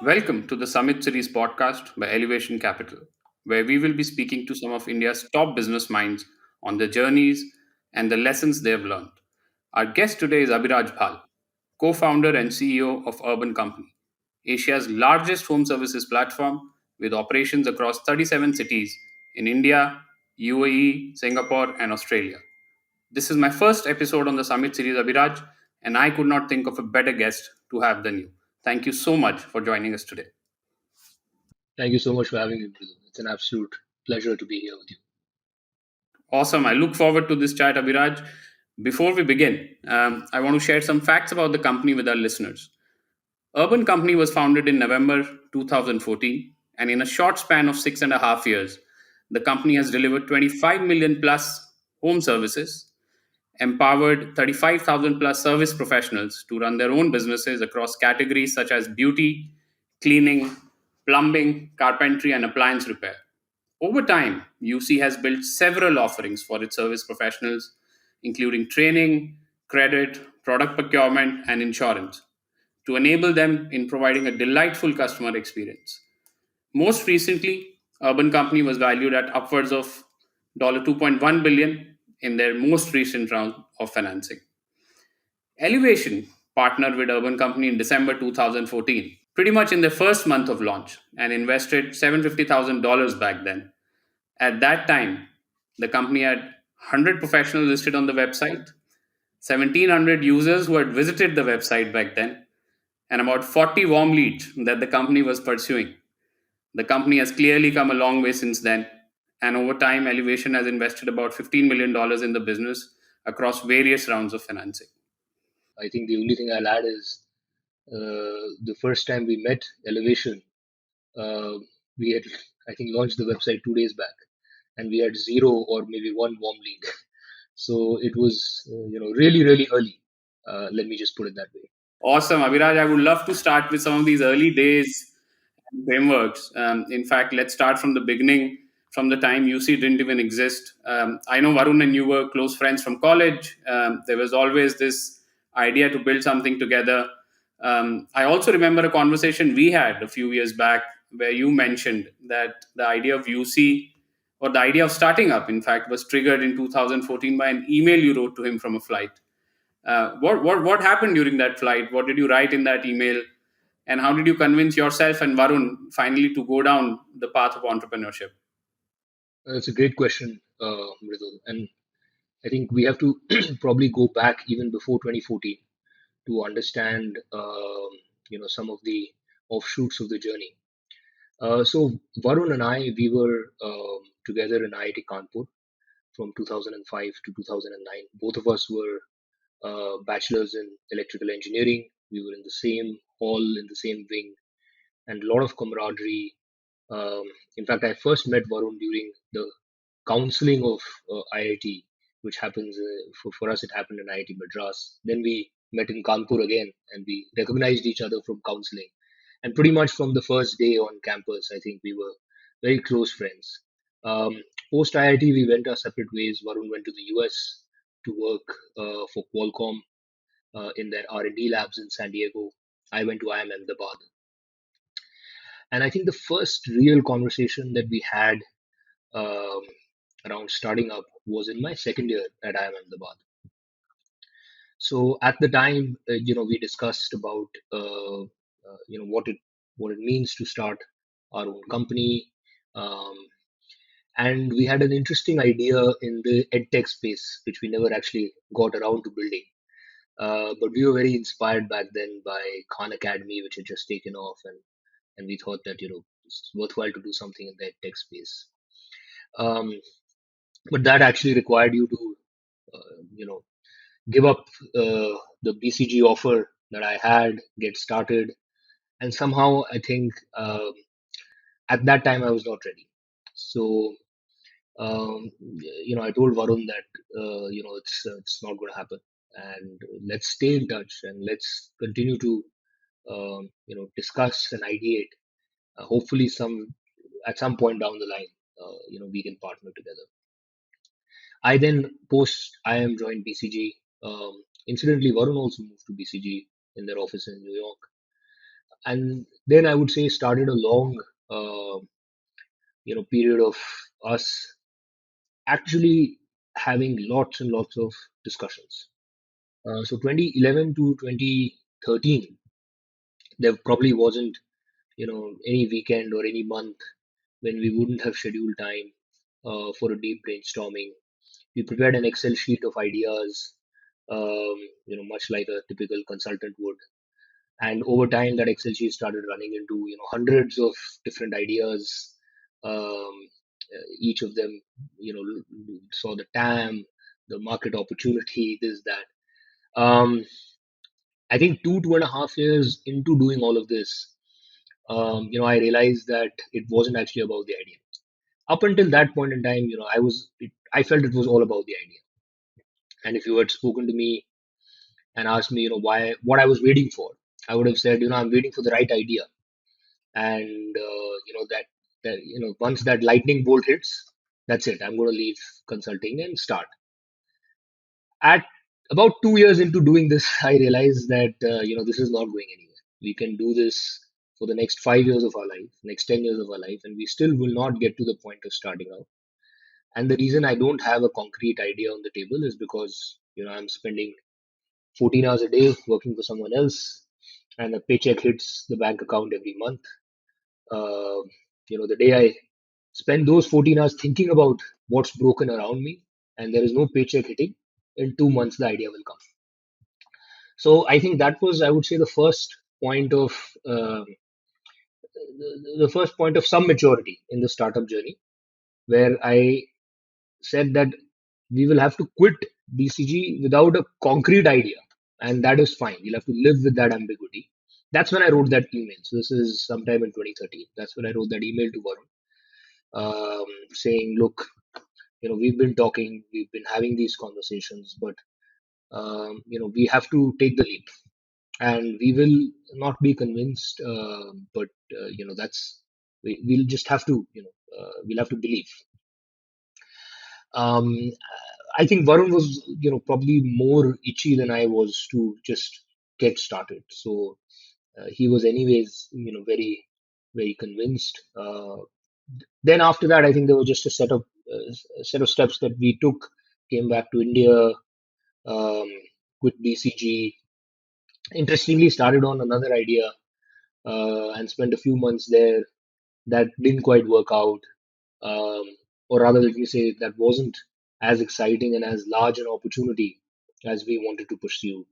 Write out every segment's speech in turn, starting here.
Welcome to the Summit Series podcast by Elevation Capital, where we will be speaking to some of India's top business minds on their journeys and the lessons they have learned. Our guest today is Abhiraj Bhal, co founder and CEO of Urban Company, Asia's largest home services platform with operations across 37 cities in India, UAE, Singapore, and Australia. This is my first episode on the Summit Series, Abhiraj, and I could not think of a better guest to have than you. Thank you so much for joining us today. Thank you so much for having me, Mridul. It's an absolute pleasure to be here with you. Awesome. I look forward to this chat, Abhiraj. Before we begin, I want to share some facts about the company with our listeners. Urban Company was founded in November 2014, and in a short span of 6.5 years, the company has delivered 25 million plus home services, empowered 35,000 plus service professionals to run their own businesses across categories such as beauty, cleaning, plumbing, carpentry, and appliance repair. Over time, UC has built several offerings for its service professionals, including training, credit, product procurement, and insurance, to enable them in providing a delightful customer experience. Most recently, Urban Company was valued at upwards of $2.1 billion in their most recent round of financing. Elevation partnered with Urban Company in December 2014, pretty much in the first month of launch, and invested $750,000 back then. At that time, the company had 100 professionals listed on the website, 1,700 users who had visited the website back then, and about 40 warm leads that the company was pursuing. The company has clearly come a long way since then, and over time, Elevation has invested about $15 million in the business across various rounds of financing. I think the only thing I'll add is the first time we met Elevation, uh, we had, I think, launched the website 2 days back, and we had zero or maybe one warm lead. So it was, really, really early. Let me just put it that way. Awesome, Abhiraj. I would love to start with some of these early days and frameworks. In fact, let's start from the beginning, from the time UC didn't even exist. I know Varun and you were close friends from college. There was always this idea to build something together. I also remember a conversation we had a few years back where you mentioned that the idea of UC or the idea of starting up, in fact, was triggered in 2014 by an email you wrote to him from a flight. What happened during that flight? What did you write in that email? And how did you convince yourself and Varun finally to go down the path of entrepreneurship? It's a great question, Mridul. And I think we have to probably go back even before 2014 to understand, some of the offshoots of the journey. So Varun and I, we were together in IIT Kanpur from 2005 to 2009. Both of us were bachelors in electrical engineering. We were in the same hall, in the same wing, and a lot of camaraderie. Um, in fact, I first met Varun during the counseling of IIT, which happens for us. It happened in IIT Madras. Then we met in Kanpur again, and we recognized each other from counseling. And pretty much from the first day on campus, I think we were very close friends. Post IIT, we went our separate ways. Varun went to the US to work for Qualcomm in their R&D labs in San Diego. I went to IIM Ahmedabad. And I think the first real conversation that we had um, around starting up was in my second year at IIM Ahmedabad. So at the time, we discussed about what it means to start our own company, um, and we had an interesting idea in the edtech space, which we never actually got around to building. But we were very inspired back then by Khan Academy, which had just taken off, and we thought that it's worthwhile to do something in the edtech space. Um, but that actually required you to, give up the BCG offer that I had, get started, and somehow I think at that time I was not ready. So I told Varun that it's not going to happen, and let's stay in touch and let's continue to discuss and ideate. Hopefully, some at some point down the line, we can partner together. I then post IIM joined BCG. Incidentally, Varun also moved to BCG in their office in New York. And then I would say started a long, uh, period of us actually having lots and lots of discussions. So 2011 to 2013, there probably wasn't, any weekend or any month when we wouldn't have scheduled time for a deep brainstorming. We prepared an Excel sheet of ideas, much like a typical consultant would. And over time, that Excel sheet started running into, hundreds of different ideas. Each of them, saw the TAM, the market opportunity, this, that. Um, I think 2.5 years into doing all of this, I realized that it wasn't actually about the idea. Up until that point in time, I felt it was all about the idea. And if you had spoken to me and asked me, why, what I was waiting for, I would have said, I'm waiting for the right idea. And, once that lightning bolt hits, that's it. I'm going to leave consulting and start. At about 2 years into doing this, I realized that, this is not going anywhere. We can do this for the next 5 years of our life, next 10 years of our life, and we still will not get to the point of starting out. And the reason I don't have a concrete idea on the table is because, I'm spending 14 hours a day working for someone else, and a paycheck hits the bank account every month. Uh, the day I spend those 14 hours thinking about what's broken around me, and there is no paycheck hitting, in 2 months the idea will come. So I think that was, I would say, the first point of the first point of some maturity in the startup journey, where I said that we will have to quit BCG without a concrete idea, and that is fine. We'll have to live with that ambiguity. That's when I wrote that email. So this is sometime in 2013. That's when I wrote that email to Varun, saying, "Look, we've been talking, we've been having these conversations, but we have to take the leap, and we will not be convinced, but that's we'll just have to, we'll have to believe." Um, I think Varun was, probably more itchy than I was to just get started. So he was, anyways, very, very convinced. Then after that, I think there was just a set of steps that we took. Came back to India, um, quit BCG. Interestingly, started on another idea and spent a few months there. That didn't quite work out, um, or rather, let me say, that wasn't as exciting and as large an opportunity as we wanted to pursue.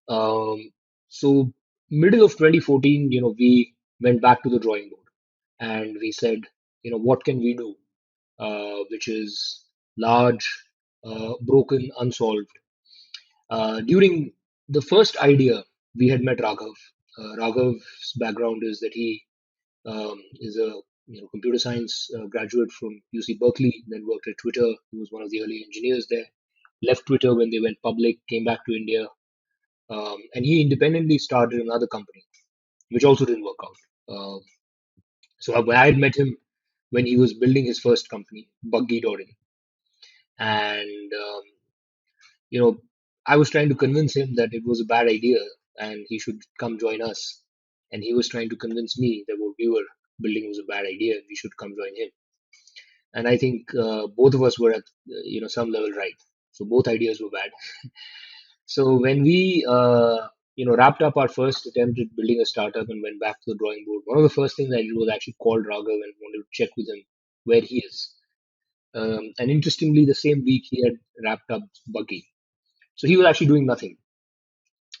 Um, so, middle of 2014, we went back to the drawing board and we said, what can we do, which is large, broken, unsolved. During the first idea, we had met Raghav. Raghav's background is that he is a computer science graduate from UC Berkeley, then worked at Twitter. He was one of the early engineers there. Left Twitter when they went public, came back to India, and he independently started another company, which also didn't work out. So I had met him when he was building his first company, Buggy.in, and you know, I was trying to convince him that it was a bad idea and he should come join us, and he was trying to convince me that what we were building was a bad idea and we should come join him. And I think both of us were at some level right. So both ideas were bad. So when we wrapped up our first attempt at building a startup and went back to the drawing board, one of the first things I did was actually called Raghav and wanted to check with him where he is. And interestingly, the same week he had wrapped up Buggy. So he was actually doing nothing.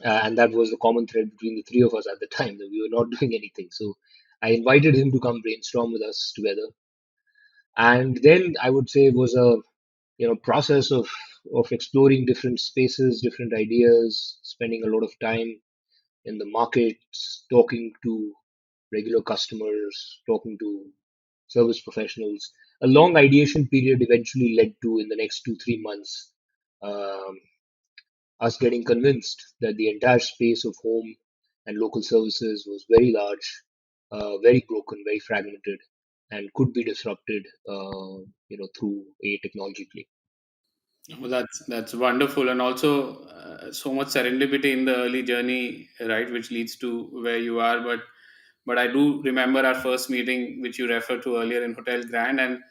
And that was the common thread between the three of us at the time, that we were not doing anything. So I invited him to come brainstorm with us together. And then I would say it was a process of exploring different spaces, different ideas, spending a lot of time in the markets, talking to regular customers, talking to service professionals. A long ideation period eventually led to, in the next 2 3 months, um, us getting convinced that the entire space of home and local services was very large, very broken, very fragmented, and could be disrupted, through a technology play. Well, that's wonderful, and also so much serendipity in the early journey, right, which leads to where you are. But I do remember our first meeting, which you referred to earlier in Hotel Grand, and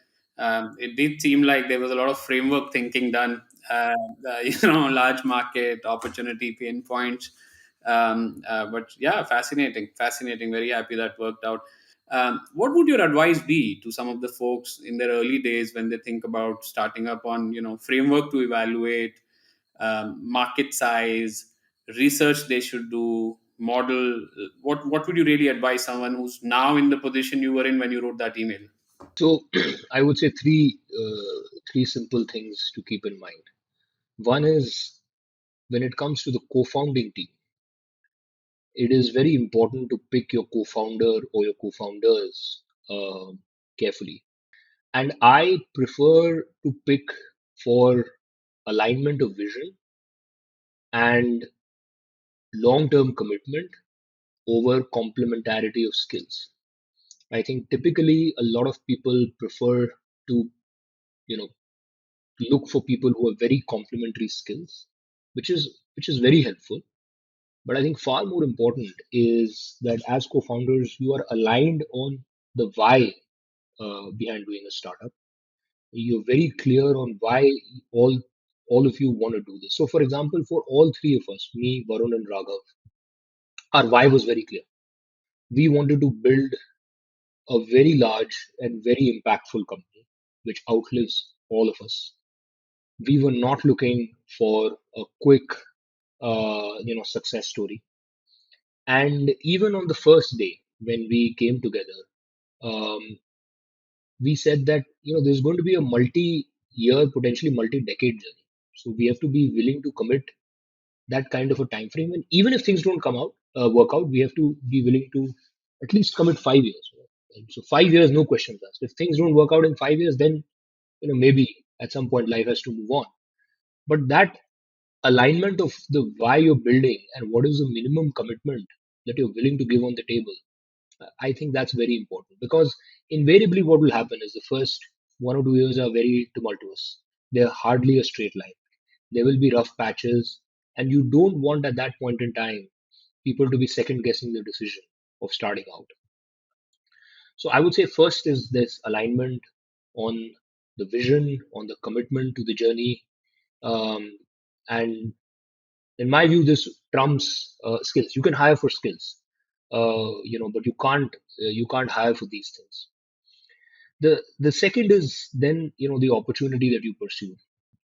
it did seem like there was a lot of framework thinking done. Large market opportunity, pain points. But yeah, fascinating, fascinating. Very happy that worked out. What would your advice be to some of the folks in their early days when they think about starting up on, framework to evaluate, market size, research they should do, model? What would you really advise someone who's now in the position you were in when you wrote that email? So I would say three simple things to keep in mind. One is when it comes to the co-founding team, it is very important to pick your co-founder or your co-founders carefully. And I prefer to pick for alignment of vision and long-term commitment over complementarity of skills. I think typically a lot of people prefer to, you know, look for people who have very complementary skills, which is very helpful. But I think far more important is that as co-founders, you are aligned on the why behind doing a startup. You're very clear on why all all of you want to do this. So, for example, for all three of us, me, Varun, and Raghav, our why was very clear. We wanted to build a very large and very impactful company which outlives all of us. We were not looking for a quick, success story. And even on the first day when we came together, um, we said that there's going to be a multi-year, potentially multi-decade journey. So we have to be willing to commit that kind of a time frame. And even if things don't work out, we have to be willing to at least commit 5 years. And so 5 years, no questions asked. If things don't work out in 5 years, then maybe at some point life has to move on. But that alignment of the why you're building and what is the minimum commitment that you're willing to give on the table, I think that's very important because invariably what will happen is the first 1 or 2 years are very tumultuous. They're hardly a straight line. There will be rough patches, and you don't want at that point in time people to be second guessing the decision of starting out. So I would say first is this alignment on the vision, on the commitment to the journey, um, and in my view, this trumps skills. You can hire for skills, but you can't hire for these things. The second is then the opportunity that you pursue.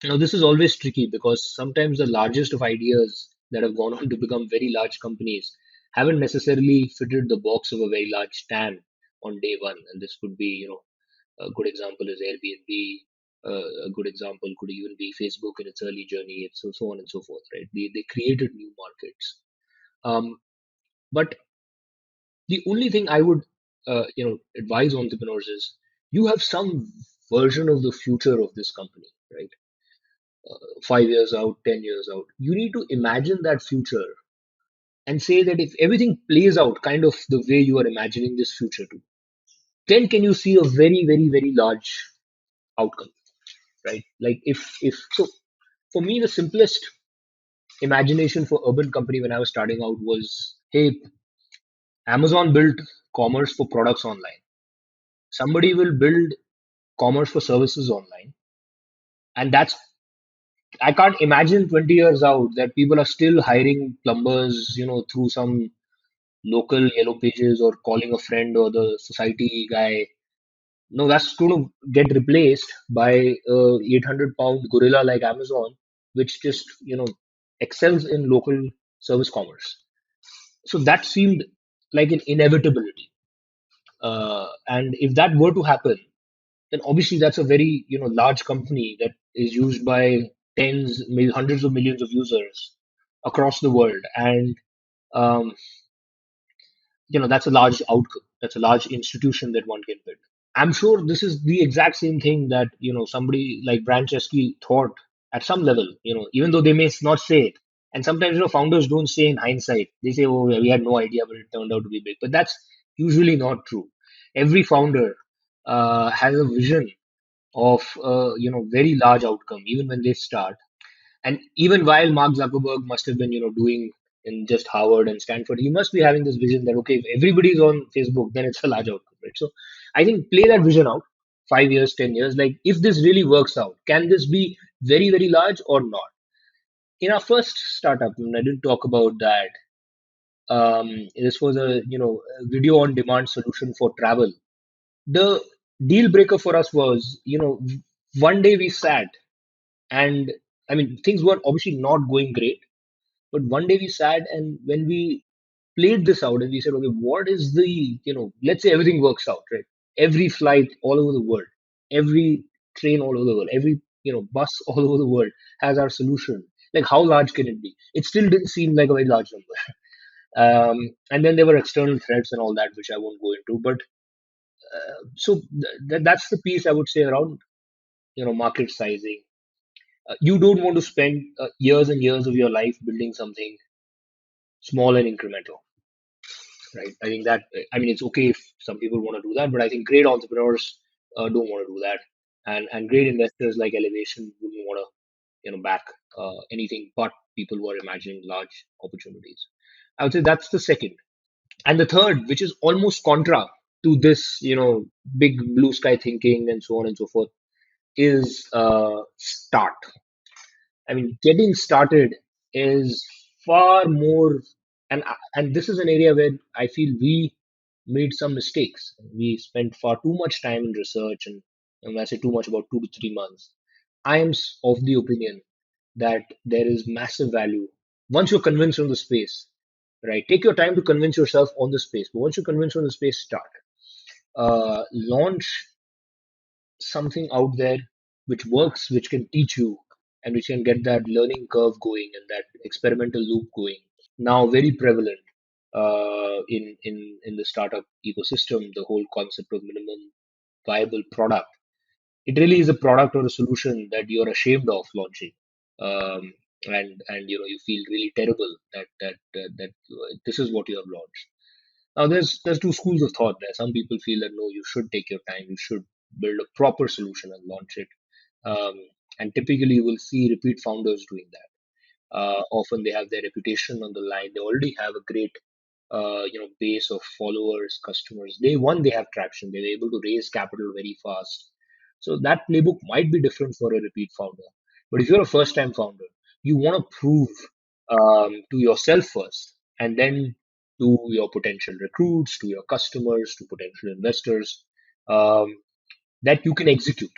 Now this is always tricky because sometimes the largest of ideas that have gone on to become very large companies haven't necessarily fitted the box of a very large TAM on day one. And this could be, a good example is Airbnb. A good example could even be Facebook in its early journey, and so on and so forth. Right? They created new markets. But the only thing I would advise entrepreneurs is you have some version of the future of this company, right? 5 years out, 10 years out. You need to imagine that future and say that if everything plays out kind of the way you are imagining this future to, then can you see a very, very, very large outcome, right? Like if so, for me, the simplest imagination for urban company when I was starting out was, hey, Amazon built commerce for products online. Somebody will build commerce for services online, and that's I can't imagine 20 years out that people are still hiring plumbers, through some local yellow pages or calling a friend or the society guy. No, that's going to get replaced by a 800-pound gorilla like Amazon, which just excels in local service commerce. So that seemed like an inevitability. And if that were to happen, then obviously that's a very large company that is used by hundreds of millions of users across the world, and um, that's a large outcome. That's a large institution that one can build. I'm sure this is the exact same thing that somebody like Branchesky thought at some level. Even though they may not say it, and sometimes founders don't say in hindsight. They say, "Oh, we had no idea, but it turned out to be big." But that's usually not true. Every founder has a vision of very large outcome even when they start. And even while Mark Zuckerberg must have been doing in just Harvard and Stanford, he must be having this vision that okay, if everybody's on Facebook, then it's a large outcome, right? So I think play that vision out, 5 years, 10 years. Like if this really works out, can this be very very large or not? In our first startup, when I didn't talk about that, this was a a video on demand solution for travel. The deal breaker for us was one day we sat, and I mean things were obviously not going great, but one day we sat, and when we played this out and we said, okay, what is the, let's say everything works out, right? Every flight all over the world, every train all over the world, every, bus all over the world has our solution. Like, how large can it be? It still didn't seem like a very large number. And then there were external threats and all that, which I won't go into. But so that's the piece I would say around, market sizing. You don't want to spend years and years of your life building something small and incremental, right? I think that, I mean, it's okay if some people want to do that, but I think great entrepreneurs don't want to do that, and great investors like Elevation wouldn't want to, back anything but people who are imagining large opportunities. I would say that's the second, and the third, which is almost contra to this, big blue sky thinking and so on and so forth, is start. I mean, getting started is far more, and this is an area where I feel we made some mistakes. We spent far too much time in research, and when I say too much, about 2 to 3 months. I am of the opinion that there is massive value once you're convinced on the space. Right, take your time to convince yourself on the space, but once you're convinced on the space, start. Launch something out there which works, which can teach you, and which can get that learning curve going and that experimental loop going. Now, very prevalent in the startup ecosystem, the whole concept of minimum viable product. It really is a product or a solution that you're ashamed of launching, and you feel really terrible that this is what you have launched. Now, there's two schools of thought there. Some people feel that no, you should take your time, you should build a proper solution and launch it. Um, and typically, you will see repeat founders doing that. Often, they have their reputation on the line. They already have a great, base of followers, customers. Day one, they have traction. They're able to raise capital very fast. So that playbook might be different for a repeat founder. But if you're a first-time founder, you want to prove to yourself first, and then to your potential recruits, to your customers, to potential investors, um, that you can execute.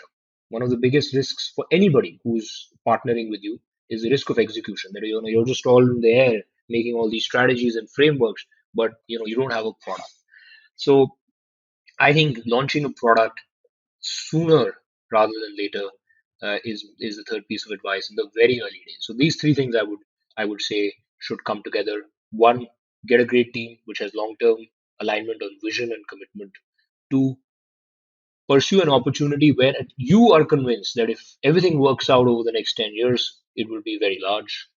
One of the biggest risks for anybody who's partnering with you is the risk of execution. That you're just all in the air making all these strategies and frameworks, but you don't have a product. So I think launching a product sooner rather than later is the third piece of advice in the very early days. So these three things I would say should come together. One, get a great team which has long term alignment on vision and commitment. Two, pursue an opportunity where you are convinced that if everything works out over the next 10 years, it will be very large.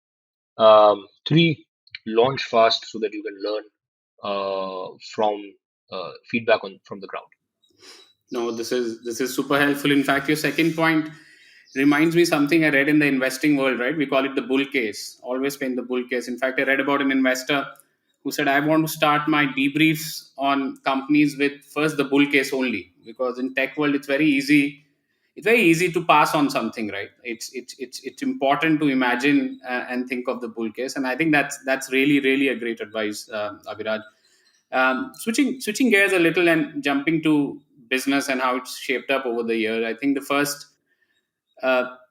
Three, launch fast so that you can learn from feedback from the ground. No, this is super helpful. In fact, your second point reminds me something I read in the investing world, right? We call it the bull case. Always playing the bull case. In fact, I read about an investor who said, I want to start my debriefs on companies with first the bull case only. Because in tech world it's very easy to pass on something, right? It's important to imagine and think of the bull case. And I think that's really, really a great advice, Abhiraj. Switching gears a little and jumping to business and how it's shaped up over the year. I think the first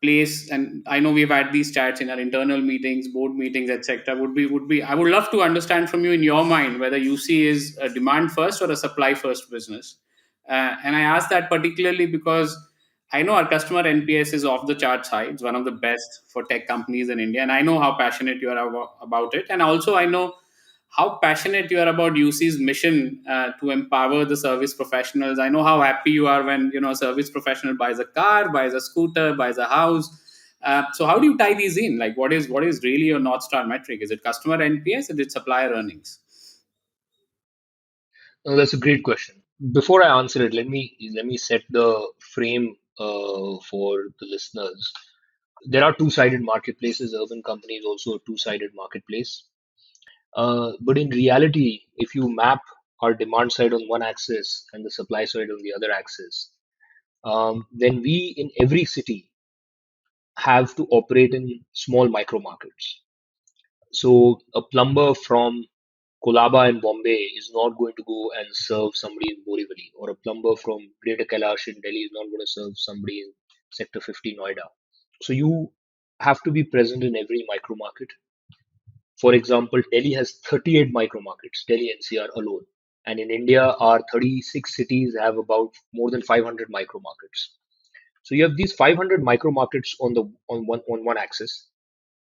place, and I know we've had these chats in our internal meetings, board meetings, etc. Would be I would love to understand from you in your mind whether UC is a demand first or a supply first business. And I ask that particularly because I know our customer NPS is off the charts high. It's one of the best for tech companies in India, and I know how passionate you are about it. And also, I know how passionate you are about UC's mission to empower the service professionals. I know how happy you are when a service professional buys a car, buys a scooter, buys a house. So how do you tie these in? Like, what is really your North Star metric? Is it customer NPS? Is it supplier earnings? That's a great question. Before I answer it, let me set the frame for the listeners. There are two-sided marketplaces. Urban company is also a two-sided marketplace. But in reality, if you map our demand side on one axis and the supply side on the other axis, then we in every city have to operate in small micro markets. So a plumber from Kolaba in Bombay is not going to go and serve somebody in Borivali, or a plumber from Greater Kailash in Delhi is not going to serve somebody in Sector 50 Noida. So you have to be present in every micro market. For example, Delhi has 38 micro markets, Delhi NCR alone. And in India, our 36 cities have about more than 500 micro markets. So you have these 500 micro markets on one axis,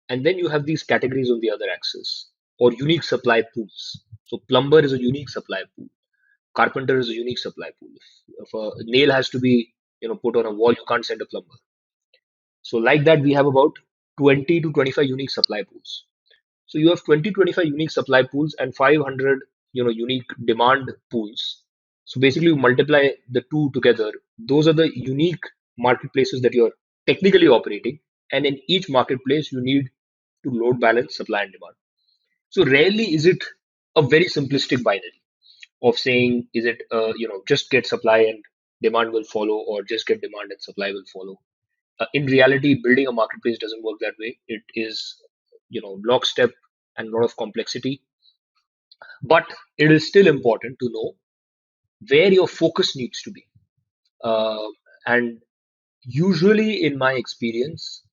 and then you have these categories on the other axis, or unique supply pools. So plumber is a unique supply pool. Carpenter is a unique supply pool. If a nail has to be put on a wall, you can't send a plumber. So like that, we have about 20 to 25 unique supply pools. So you have 20, 25 unique supply pools and 500 unique demand pools. So basically, you multiply the two together. Those are the unique marketplaces that you're technically operating. And in each marketplace, you need to load balance supply and demand. So rarely is it a very simplistic binary of saying, is it just get supply and demand will follow, or just get demand and supply will follow. In reality, building a marketplace doesn't work that way. It is lockstep and a lot of complexity. But it is still important to know where your focus needs to be. Uh, and usually, in my experience,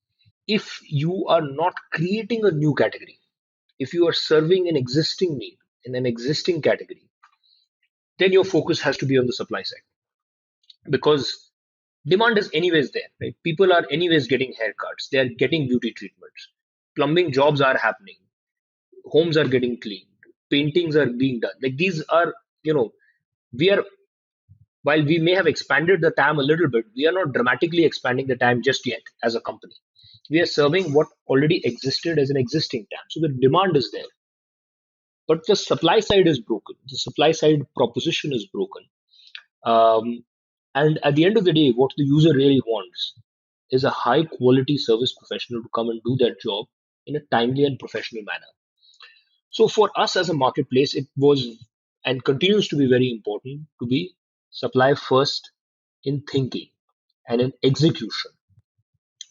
if you are not creating a new category, if you are serving an existing need in an existing category, then your focus has to be on the supply side, because demand is anyways there, right? People are anyways getting haircuts, they are getting beauty treatments, plumbing jobs are happening, homes are getting cleaned, paintings are being done. Like these are, you know, we are, while we may have expanded the TAM a little bit, we are not dramatically expanding the TAM just yet as a company. We are serving what already existed as an existing TAM. So the demand is there, but the supply side is broken. The supply side proposition is broken. Um, and at the end of the day, what the user really wants is a high quality service professional to come and do that job in a timely and professional manner. So for us as a marketplace, it was and continues to be very important to be supply first in thinking and in execution,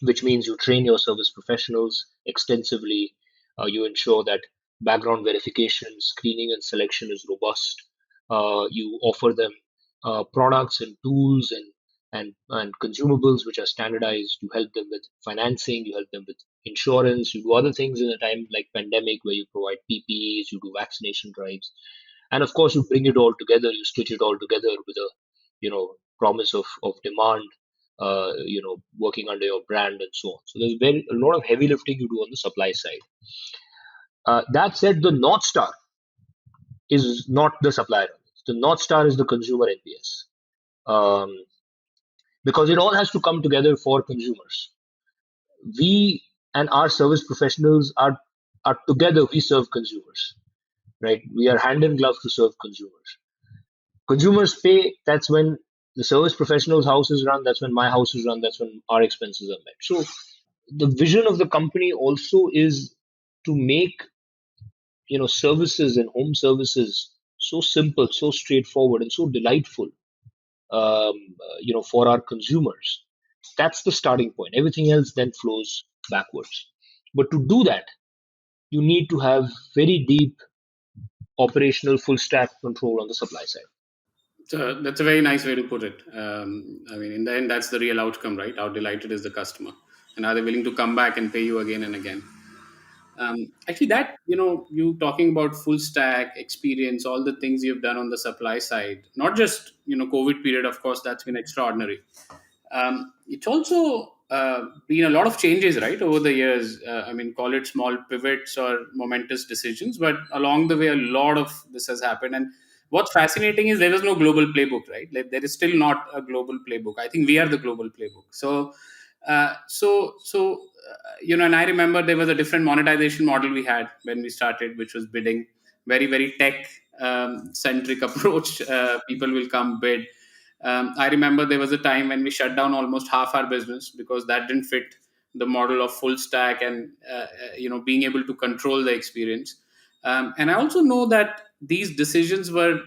which means you train your service professionals extensively. You ensure that background verification, screening, and selection is robust. You offer them products and tools and consumables which are standardized. You help them with financing. You help them with insurance. You do other things in a time like pandemic where you provide PPEs. You do vaccination drives, and of course you bring it all together. You stitch it all together with a promise of demand, working under your brand and so on. So there's very a lot of heavy lifting you do on the supply side. That said, the North Star is not the supplier. The North Star is the consumer NPS, um, because it all has to come together for consumers. We and our service professionals are together. We serve consumers, right? We are hand in glove to serve consumers. Consumers pay. That's when the service professional's house is run. That's when my house is run. That's when our expenses are met. So the vision of the company also is to make services and home services so simple, so straightforward, and so delightful, for our consumers. That's the starting point. Everything else then flows backwards. But to do that, you need to have very deep operational full stack control on the supply side. So that's a very nice way to put it. I mean, in the end, that's the real outcome, right? How delighted is the customer, and are they willing to come back and pay you again and again? Actually, that you talking about full stack experience, all the things you've done on the supply side, not just COVID period. Of course, that's been extraordinary. It's also been a lot of changes, right, over the years. I mean, call it small pivots or momentous decisions, but along the way, a lot of this has happened. And what's fascinating is there was no global playbook, right? Like, there is still not a global playbook. I think we are the global playbook. And I remember there was a different monetization model we had when we started, which was bidding, very, very tech centric approach. People will come bid, I remember there was a time when we shut down almost half our business because that didn't fit the model of full stack and being able to control the experience. And I also know that these decisions were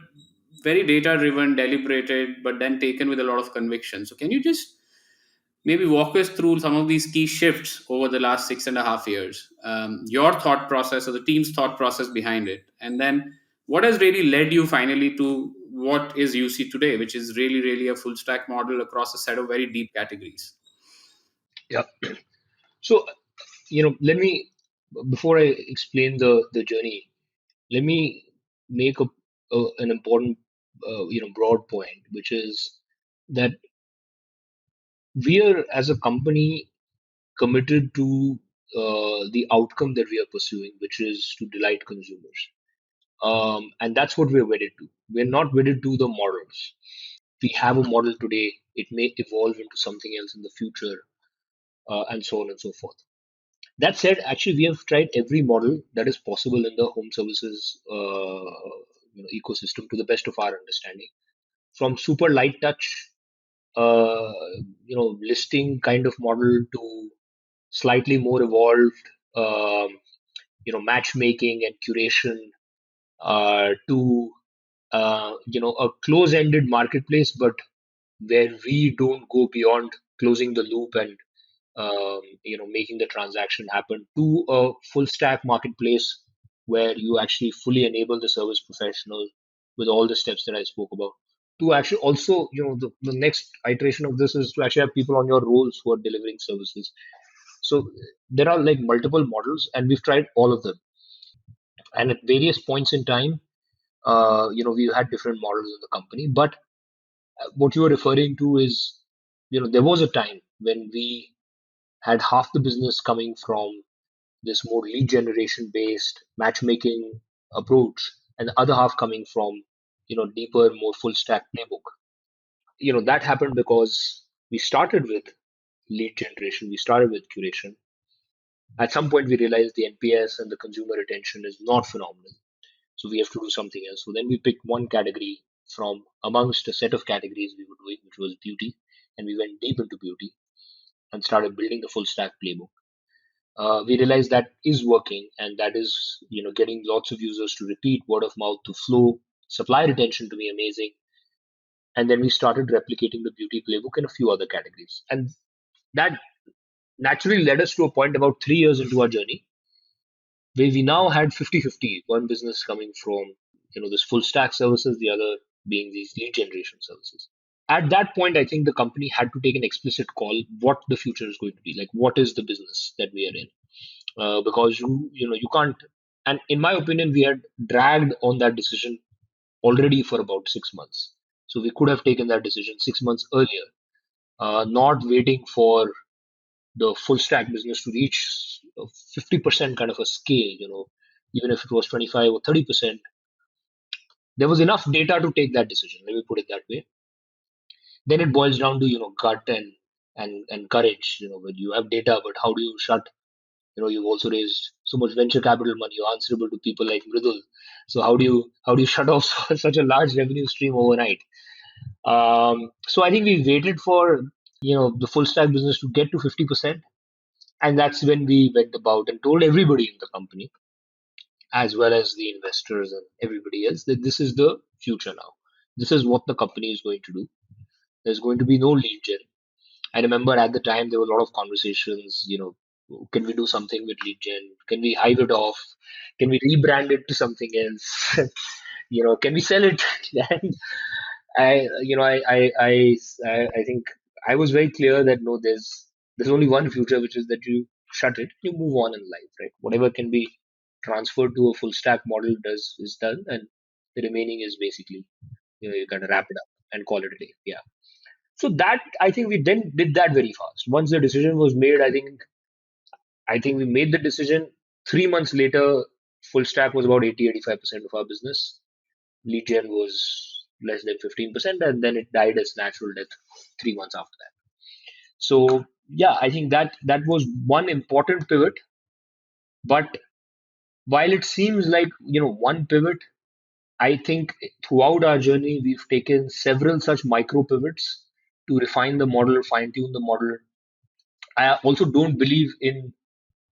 very data driven, deliberated, but then taken with a lot of conviction. So can you just maybe walk us through some of these key shifts over the last 6.5 years, your thought process or the team's thought process behind it, and then what has really led you finally to what is UC today, which is really, really a full stack model across a set of very deep categories. Yeah. So, let me, before I explain the journey, let me make an important, broad point, which is that we are, as a company, committed to the outcome that we are pursuing, which is to delight consumers. And that's what we're wedded to. We're not wedded to the models. We have a model today, it may evolve into something else in the future, and so on and so forth. That said, actually, we have tried every model that is possible in the home services ecosystem to the best of our understanding. From super light touch, uh, listing kind of model to slightly more evolved, matchmaking and curation, to a close-ended marketplace, but where we don't go beyond closing the loop and making the transaction happen, to a full stack marketplace where you actually fully enable the service professional with all the steps that I spoke about. To actually also, the next iteration of this is to actually have people on your roles who are delivering services. So there are like multiple models, and we've tried all of them. And at various points in time, we've had different models in the company. But what you were referring to is, there was a time when we had half the business coming from this more lead generation based matchmaking approach, and the other half coming from, deeper, more full stack playbook. That happened because we started with lead generation, we started with curation. At some point, we realized the NPS and the consumer retention is not phenomenal. So we have to do something else. So then we picked one category from amongst a set of categories we were doing, which was beauty. And we went deep into beauty and started building the full stack playbook. We realized that is working, and that is, getting lots of users to repeat, word of mouth to flow, supply retention to be amazing. And then we started replicating the beauty playbook in a few other categories. And that naturally led us to a point about 3 years into our journey where we now had 50-50, one business coming from, this full stack services, the other being these lead generation services. At that point, I think the company had to take an explicit call what the future is going to be like. What is the business that we are in? Because you can't. And in my opinion, we had dragged on that decision already for about 6 months. So we could have taken that decision 6 months earlier, not waiting for the full stack business to reach 50% kind of a scale. Even if it was 25 or 30%, there was enough data to take that decision. Let me put it that way. Then it boils down to gut and courage. When you have data, but how do you shut? You've also raised so much venture capital money. You're answerable to people like Mridul. So how do you shut off such a large revenue stream overnight? So I think we waited for the full stack business to get to 50%, and that's when we went about and told everybody in the company, as well as the investors and everybody else, that this is the future now. This is what the company is going to do. There's going to be no lead gen. I remember at the time there were a lot of conversations, can we do something with lead gen? Can we hive it off? Can we rebrand it to something else? Can we sell it? And I think I was very clear that no, there's only one future, which is that you shut it, you move on in life, right? Whatever can be transferred to a full stack model does is done, and the remaining is basically you kind of wrap it up and call it a day. Yeah. So that I think we then did that very fast. Once the decision was made, I think we made the decision. 3 months later, full stack was about 80-85% of our business. Lead gen was less than 15%, and then it died as natural death 3 months after that. So yeah, I think that was one important pivot. But while it seems like one pivot, I think throughout our journey, we've taken several such micro pivots to refine the model, fine tune the model. I also don't believe in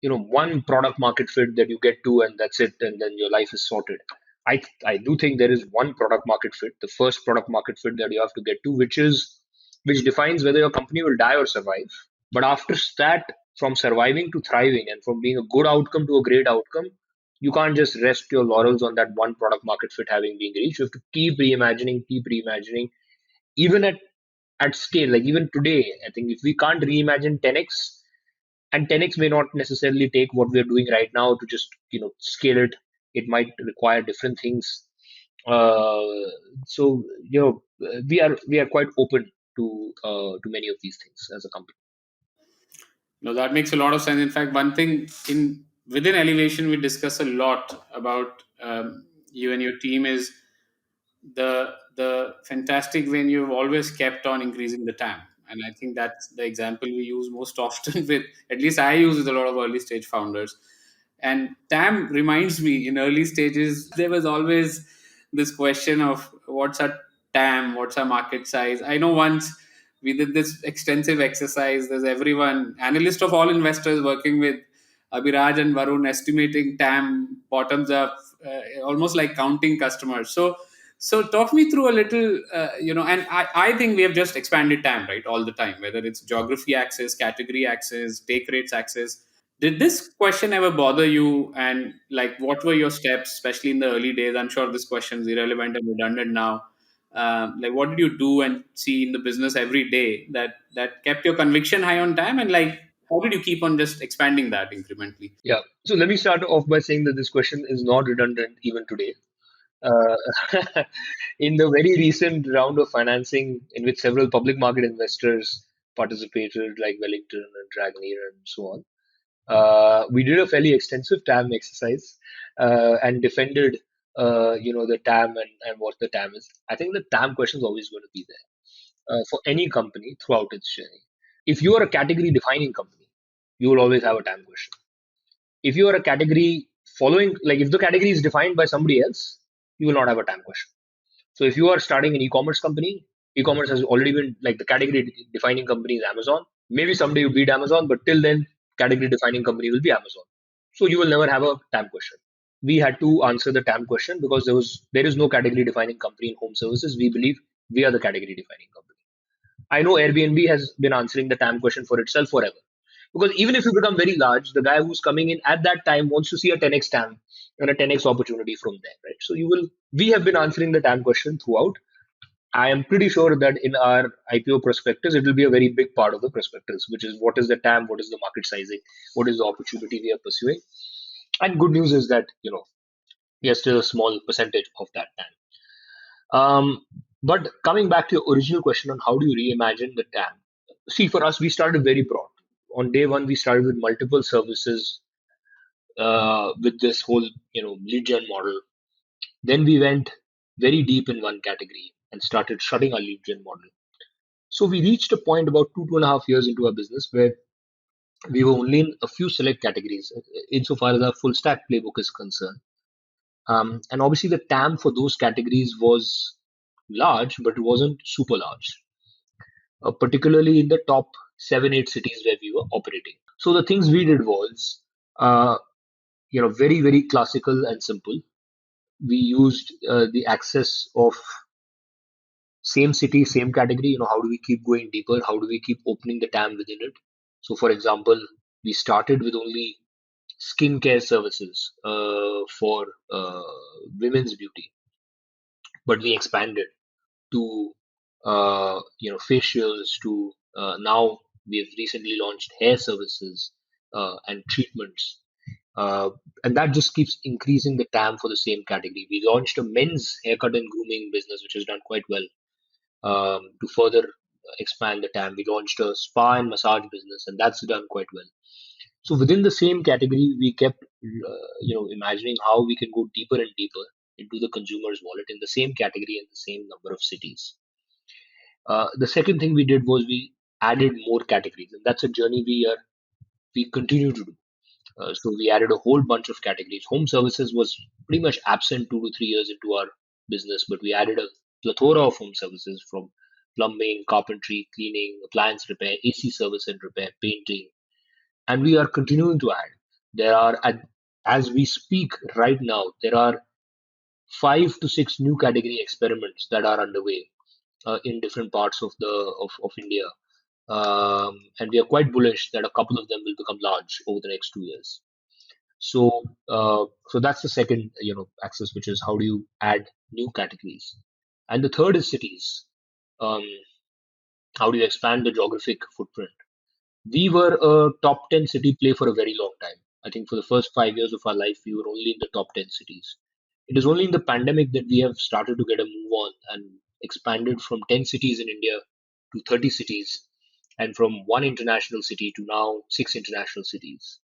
one product market fit that you get to and that's it, and then your life is sorted. I do think there is one product market fit, the first product market fit that you have to get to, which defines whether your company will die or survive. But after that, from surviving to thriving and from being a good outcome to a great outcome, you can't just rest your laurels on that one product market fit having been reached. You have to keep reimagining, even at scale. Like even today, I think if we can't reimagine 10x, and 10x may not necessarily take what we're doing right now to just scale it. It might require different things. Uh, so we are quite open to many of these things as a company. No, that makes a lot of sense. In fact, one thing in within Elevation, we discuss a lot about you and your team is the fantastic when you've always kept on increasing the TAM. And I think that's the example we use most often with, at least I use with a lot of early stage founders. And TAM reminds me in early stages, there was always this question of what's our TAM, what's our market size. I know once we did this extensive exercise, there's everyone, analyst of all investors working with Abhiraj and Varun estimating TAM bottoms up, almost like counting customers. So talk me through a little, and I think we have just expanded TAM, right, all the time, whether it's geography access, category access, take rates access. Did this question ever bother you? And like, what were your steps, especially in the early days? I'm sure this question is irrelevant and redundant now. Like, what did you do and see in the business every day that kept your conviction high on time? And like, how did you keep on just expanding that incrementally? Yeah. So let me start off by saying that this question is not redundant even today. Uh, in the very recent round of financing, in which several public market investors participated, like Wellington and Dragoneer and so on, we did a fairly extensive TAM exercise and defended, the TAM and what the TAM is. I think the TAM question is always going to be there for any company throughout its journey. If you are a category defining company, you will always have a TAM question. If you are a category following, like if the category is defined by somebody else, you will not have a TAM question. So if you are starting an e-commerce company, e-commerce has already been like the category defining company is Amazon. Maybe someday you beat Amazon, but till then, category defining company will be Amazon. So you will never have a TAM question. We had to answer the TAM question because there is no category defining company in home services. We believe we are the category defining company. I know Airbnb has been answering the TAM question for itself forever. Because even if you become very large, the guy who's coming in at that time wants to see a 10x TAM and a 10x opportunity from there, right? So we have been answering the TAM question throughout. I am pretty sure that in our IPO prospectus, it will be a very big part of the prospectus, which is what is the TAM, what is the market sizing, what is the opportunity we are pursuing. And good news is that, we are still a small percentage of that TAM. But coming back to your original question on how do you reimagine the TAM? See, for us, we started very broad. On day one, we started with multiple services with this whole, lead gen model. Then we went very deep in one category and started shutting our lead gen model. So we reached a point about 2.5 years into our business where we were only in a few select categories insofar as our full stack playbook is concerned. And obviously, the TAM for those categories was large, but it wasn't super large, particularly in the top 7, 8 cities where we were operating. So the things we did was, uh, very, very classical and simple. We used the access of same city, same category. How do we keep going deeper? How do we keep opening the TAM within it? So, for example, we started with only skincare services for women's beauty, but we expanded to facials to now we've recently launched hair services and treatments, uh, and that just keeps increasing the TAM for the same category. We launched a men's haircut and grooming business, which has done quite well. To further expand the TAM, we launched a spa and massage business, and that's done quite well. So within the same category, we kept imagining how we can go deeper and deeper into the consumer's wallet in the same category and the same number of cities. The second thing we did was we added more categories, and that's a journey we continue to do. So we added a whole bunch of categories. Home services was pretty much absent 2 to 3 years into our business, but we added a plethora of home services from plumbing, carpentry, cleaning, appliance repair, AC service and repair, painting, and we are continuing to add. There are, as we speak right now, there are 5 to 6 new category experiments that are underway in different parts of of India, and we are quite bullish that a couple of them will become large over the next 2 years. So that's the second, axis, which is how do you add new categories, and the third is cities. Um, how do you expand the geographic footprint? We were a top 10 city play for a very long time. I think for the first 5 years of our life, we were only in the top 10 cities. It is only in the pandemic that we have started to get a move on and expanded from 10 cities in India to 30 cities, and from one international city to now six international cities.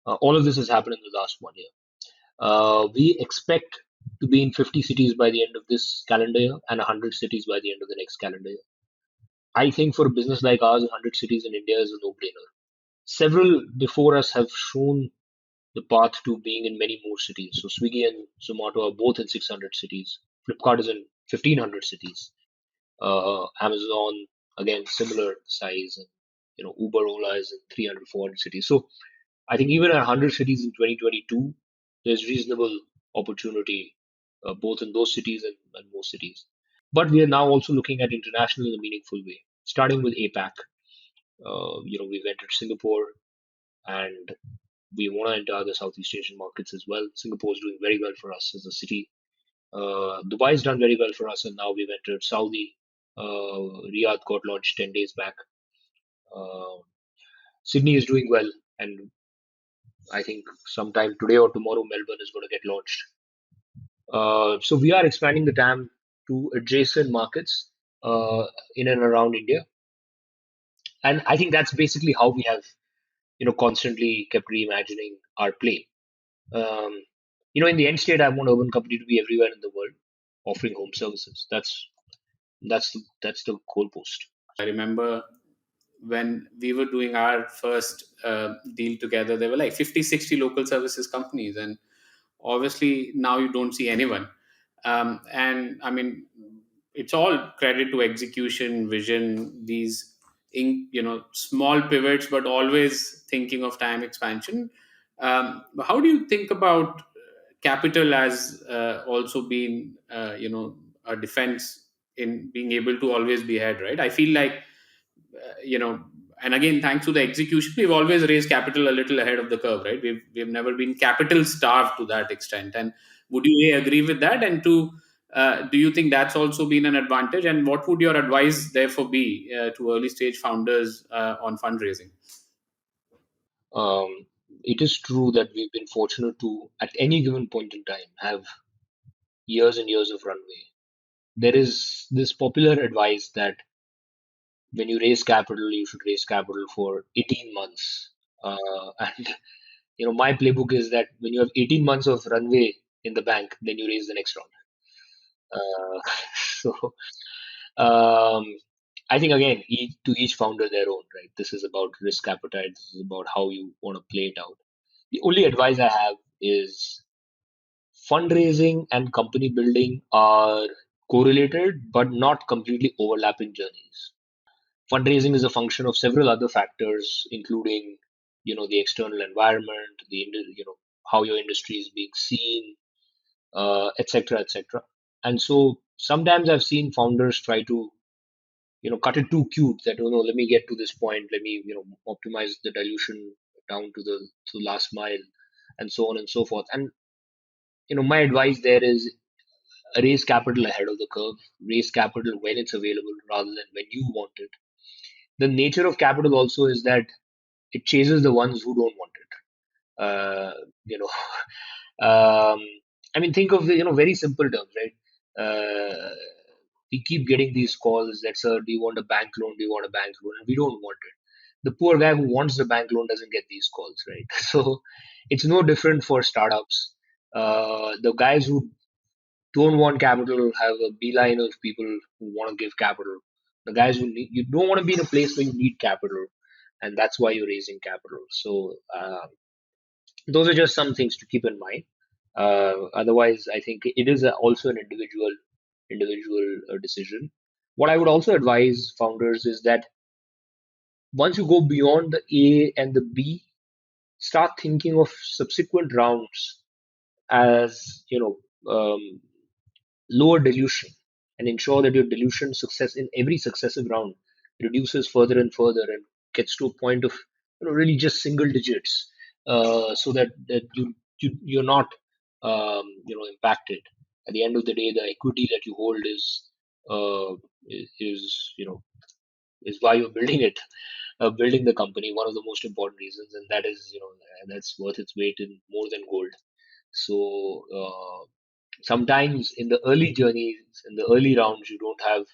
All of this has happened in the last 1 year. We expect to be in 50 cities by the end of this calendar year and 100 cities by the end of the next calendar year. I think for a business like ours, 100 cities in India is a no-brainer. Several before us have shown the path to being in many more cities. So Swiggy and Zomato are both in 600 cities. Flipkart is in 1500 cities. Amazon, again, similar size. And, Uber, Ola is in 300, 400 cities. So I think even at 100 cities in 2022, there's reasonable opportunity both in those cities and more cities. But we are now also looking at international in a meaningful way, starting with APAC. We've entered Singapore, and we want to enter other Southeast Asian markets as well. Singapore is doing very well for us as a city. Dubai has done very well for us, and now we've entered Saudi. Riyadh got launched 10 days back. Uh, Sydney is doing well, and I think sometime today or tomorrow, Melbourne is going to get launched. So we are expanding the TAM to adjacent markets in and around India, and I think that's basically how we have, constantly kept reimagining our play. Um, in the end state, I want Urban Company to be everywhere in the world, offering home services. That's the goalpost. I remember when we were doing our first deal together, there were like 50, 60 local services companies. And obviously now you don't see anyone. And I mean, it's all credit to execution, vision, these small pivots, but always thinking of time expansion. How do you think about capital as also being a defense in being able to always be ahead, right? I feel like and again, thanks to the execution, we've always raised capital a little ahead of the curve, right? We've never been capital starved to that extent. And would you A, agree with that? And two, do you think that's also been an advantage? And what would your advice therefore be to early stage founders on fundraising? Um, it is true that we've been fortunate to, at any given point in time, have years and years of runway. There is this popular advice that when you raise capital, you should raise capital for 18 months. And my playbook is that when you have 18 months of runway in the bank, then you raise the next round. Uh, so um, I think again, to each founder their own, right? This is about risk appetite. This is about how you want to play it out. The only advice I have is fundraising and company building are correlated but not completely overlapping journeys. Fundraising is a function of several other factors, including the external environment, how your industry is being seen, etc., etc. And so sometimes I've seen founders try to cut it too cute that let me get to this point, let me optimize the dilution down to the last mile, and so on and so forth. And my advice there is raise capital ahead of the curve, raise capital when it's available rather than when you want it. The nature of capital also is that it chases the ones who don't want it. You know, um, I mean, think of very simple terms, right? We keep getting these calls that, sir, do you want a bank loan? Do you want a bank loan? And we don't want it. The poor guy who wants the bank loan doesn't get these calls, right? So it's no different for startups. The guys who don't want capital have a beeline of people who want to give capital. The guys who need, you don't want to be in a place where you need capital, and that's why you're raising capital. So those are just some things to keep in mind. Otherwise, I think it is also an individual decision. What I would also advise founders is that once you go beyond the A and the B, start thinking of subsequent rounds as lower dilution, and ensure that your dilution success in every successive round reduces further and further and gets to a point of really just single digits, so that you're not impacted. At the end of the day, the equity that you hold uh, is is why you're building it, building the company. One of the most important reasons, and that is that's worth its weight in more than gold. So sometimes in the early journeys, in the early rounds, you don't have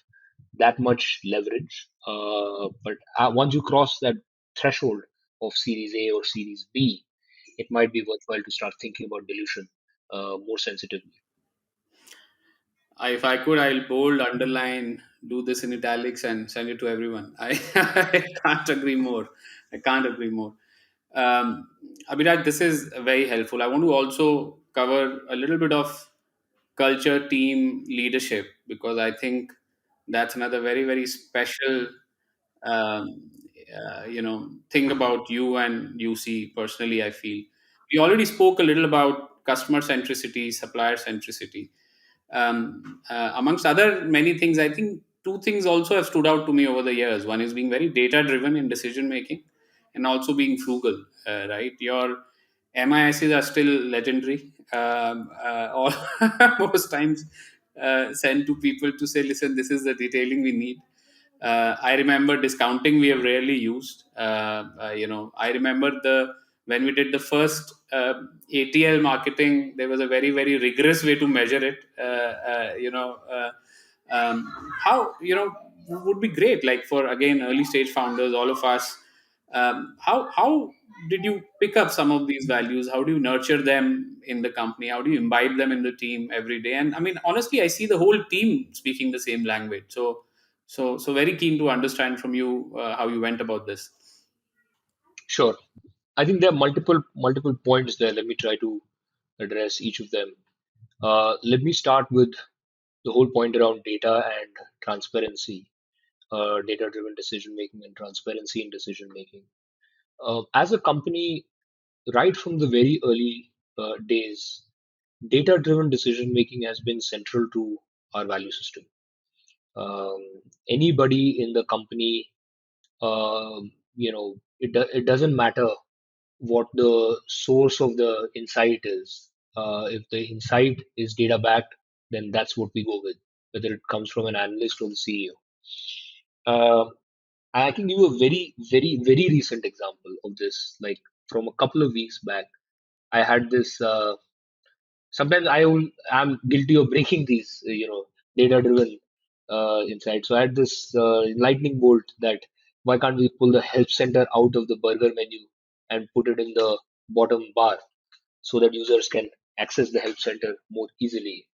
that much leverage. But once you cross that threshold of Series A or Series B, it might be worthwhile to start thinking about dilution more sensitively. If I could, I'll bold, underline, do this in italics, and send it to everyone. I can't agree more. I can't agree more. Abhiraj, this is very helpful. I want to also cover a little bit of culture, team, leadership, because I think that's another very, very special thing about you and UC personally. I feel we already spoke a little about customer centricity, supplier centricity, amongst other many things. I think two things also have stood out to me over the years. One is being very data driven in decision making, and also being frugal. Right, your MISs are still legendary. All most times sent to people to say, "Listen, this is the detailing we need." I remember discounting we have rarely used. I remember the when we did the first ATL marketing, there was a very very rigorous way to measure it. How would be great, like for again early stage founders, all of us. How did you pick up some of these values? How do you nurture them in the company? How do you imbibe them in the team every day? And I mean, honestly, I see the whole team speaking the same language. So very keen to understand from you how you went about this. Sure. I think there are multiple points there. Let me try to address each of them. Let me start with the whole point around data and transparency, data-driven decision making and transparency in decision making. As a company, right from the very early days, data-driven decision making has been central to our value system. Um, Anybody in the company, it doesn't matter what the source of the insight is. If the insight is data backed, then that's what we go with, whether it comes from an analyst or the CEO. I can give you a very recent example of this. Like from a couple of weeks back, I had this. Sometimes I'm guilty of breaking these, data-driven insights. So I had this lightning bolt that why can't we pull the help center out of the burger menu and put it in the bottom bar so that users can access the help center more easily.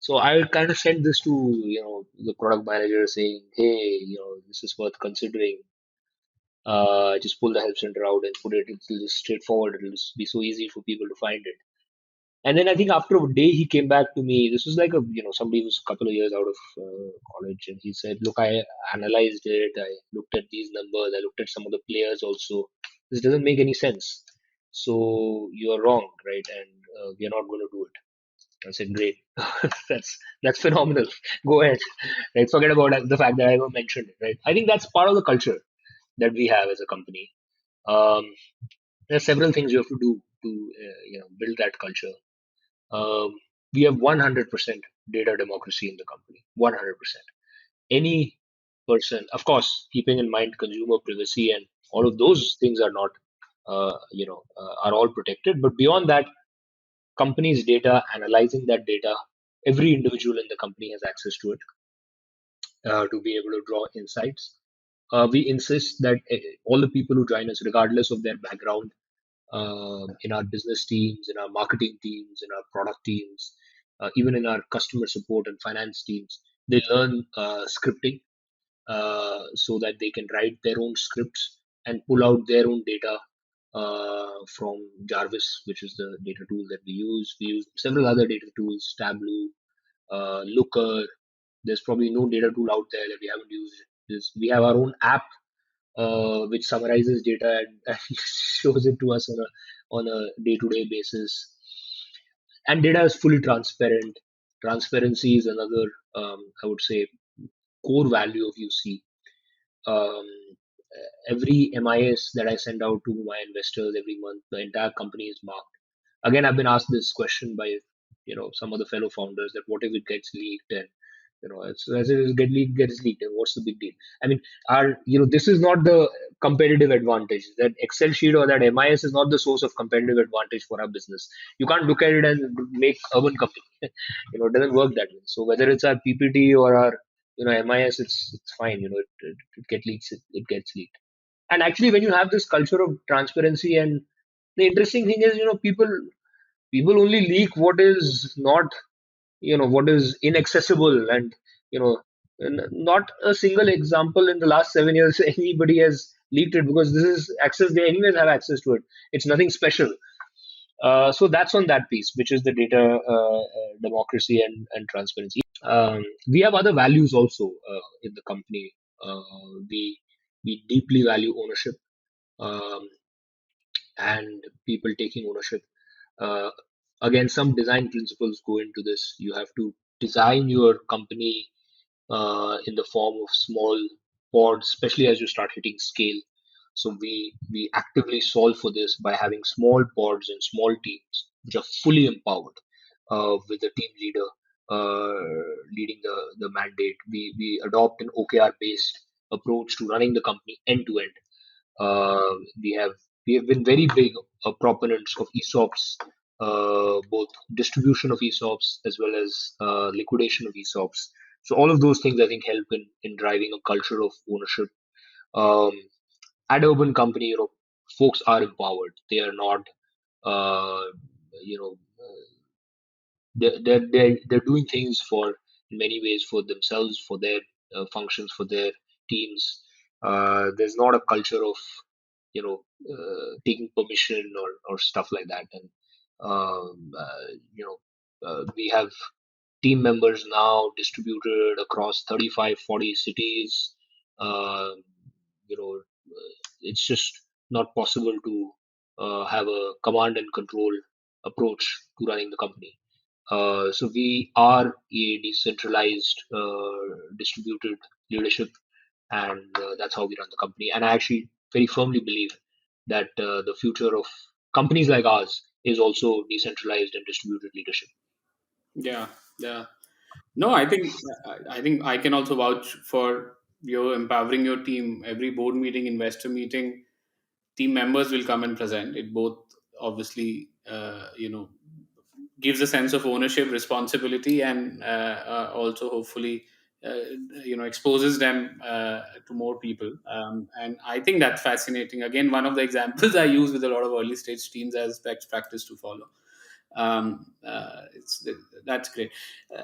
So I kind of sent this to the product manager saying, hey, this is worth considering. Just pull the help center out and put it. It's just straightforward. It'll just be so easy for people to find it. And then I think after a day, he came back to me. This was like somebody who's a couple of years out of college, and he said, "Look, I analyzed it. I looked at these numbers. I looked at some of the players also. This doesn't make any sense. So you're wrong, right? And we're not going to do it." I said, "Great, that's phenomenal. Go ahead. Right? Forget about the fact that I ever mentioned it. Right? I think that's part of the culture that we have as a company. Um, there are several things you have to do to build that culture. um, we have 100% data democracy in the company. 100%. Any person, of course, keeping in mind consumer privacy and all of those things are not, are all protected. But beyond that, companies' data, analyzing that data, every individual in the company has access to it to be able to draw insights. We insist that all the people who join us, regardless of their background, in our business teams, in our marketing teams, in our product teams, even in our customer support and finance teams. They learn scripting so that they can write their own scripts and pull out their own data from Jarvis, which is the data tool that we use. We use several other data tools, Tableau, Looker. There's probably no data tool out there that we haven't used. We have our own app which summarizes data and shows it to us on a day-to-day basis. And data is fully transparent. Transparency is another, I would say, core value of UC. Um, every MIS that I send out to my investors every month, the entire company is marked. Again, I've been asked this question by some of the fellow founders that what if it gets leaked, and it's as it gets leaked, and what's the big deal? I mean, our this is not the competitive advantage. That Excel sheet or that MIS is not the source of competitive advantage for our business. You can't look at it and make urban company. It doesn't work that way. So whether it's our PPT or our MIS, it's fine. It gets leaked. It gets leaked. And actually, when you have this culture of transparency, and the interesting thing is, people only leak what is not, what is inaccessible, and not a single example in the last 7 years anybody has leaked it, because this is access, they anyways have access to it. It's nothing special. So that's on that piece, which is the data democracy and transparency. We have other values also in the company. We deeply value ownership, um, and people taking ownership. Uh, Again, some design principles go into this. You have to design your company in the form of small pods, especially as you start hitting scale. So we actively solve for this by having small pods and small teams which are fully empowered with the team leader leading the mandate. We adopt an OKR based approach to running the company end to end. uh, we have we have been very big proponents of ESOPs, both distribution of ESOPs as well as liquidation of ESOPs. So all of those things I think help in driving a culture of ownership. Um, at Urban Company, folks are empowered. They are not, uh, you know, they're doing things for in many ways for themselves, for their functions, for their teams. There's not a culture of taking permission or stuff like that. And we have team members now distributed across 35, 40 cities. Um, it's just not possible to have a command and control approach to running the company. So we are a decentralized, distributed leadership, and that's how we run the company. And I actually very firmly believe that the future of companies like ours is also decentralized and distributed leadership. Yeah, yeah. No, I think I can also vouch for your empowering your team. Every board meeting, investor meeting, team members will come and present. It both obviously gives a sense of ownership, responsibility, and also hopefully uh, exposes them to more people. And I think that's fascinating. Again, one of the examples I use with a lot of early stage teams as best practice to follow. It's That's great.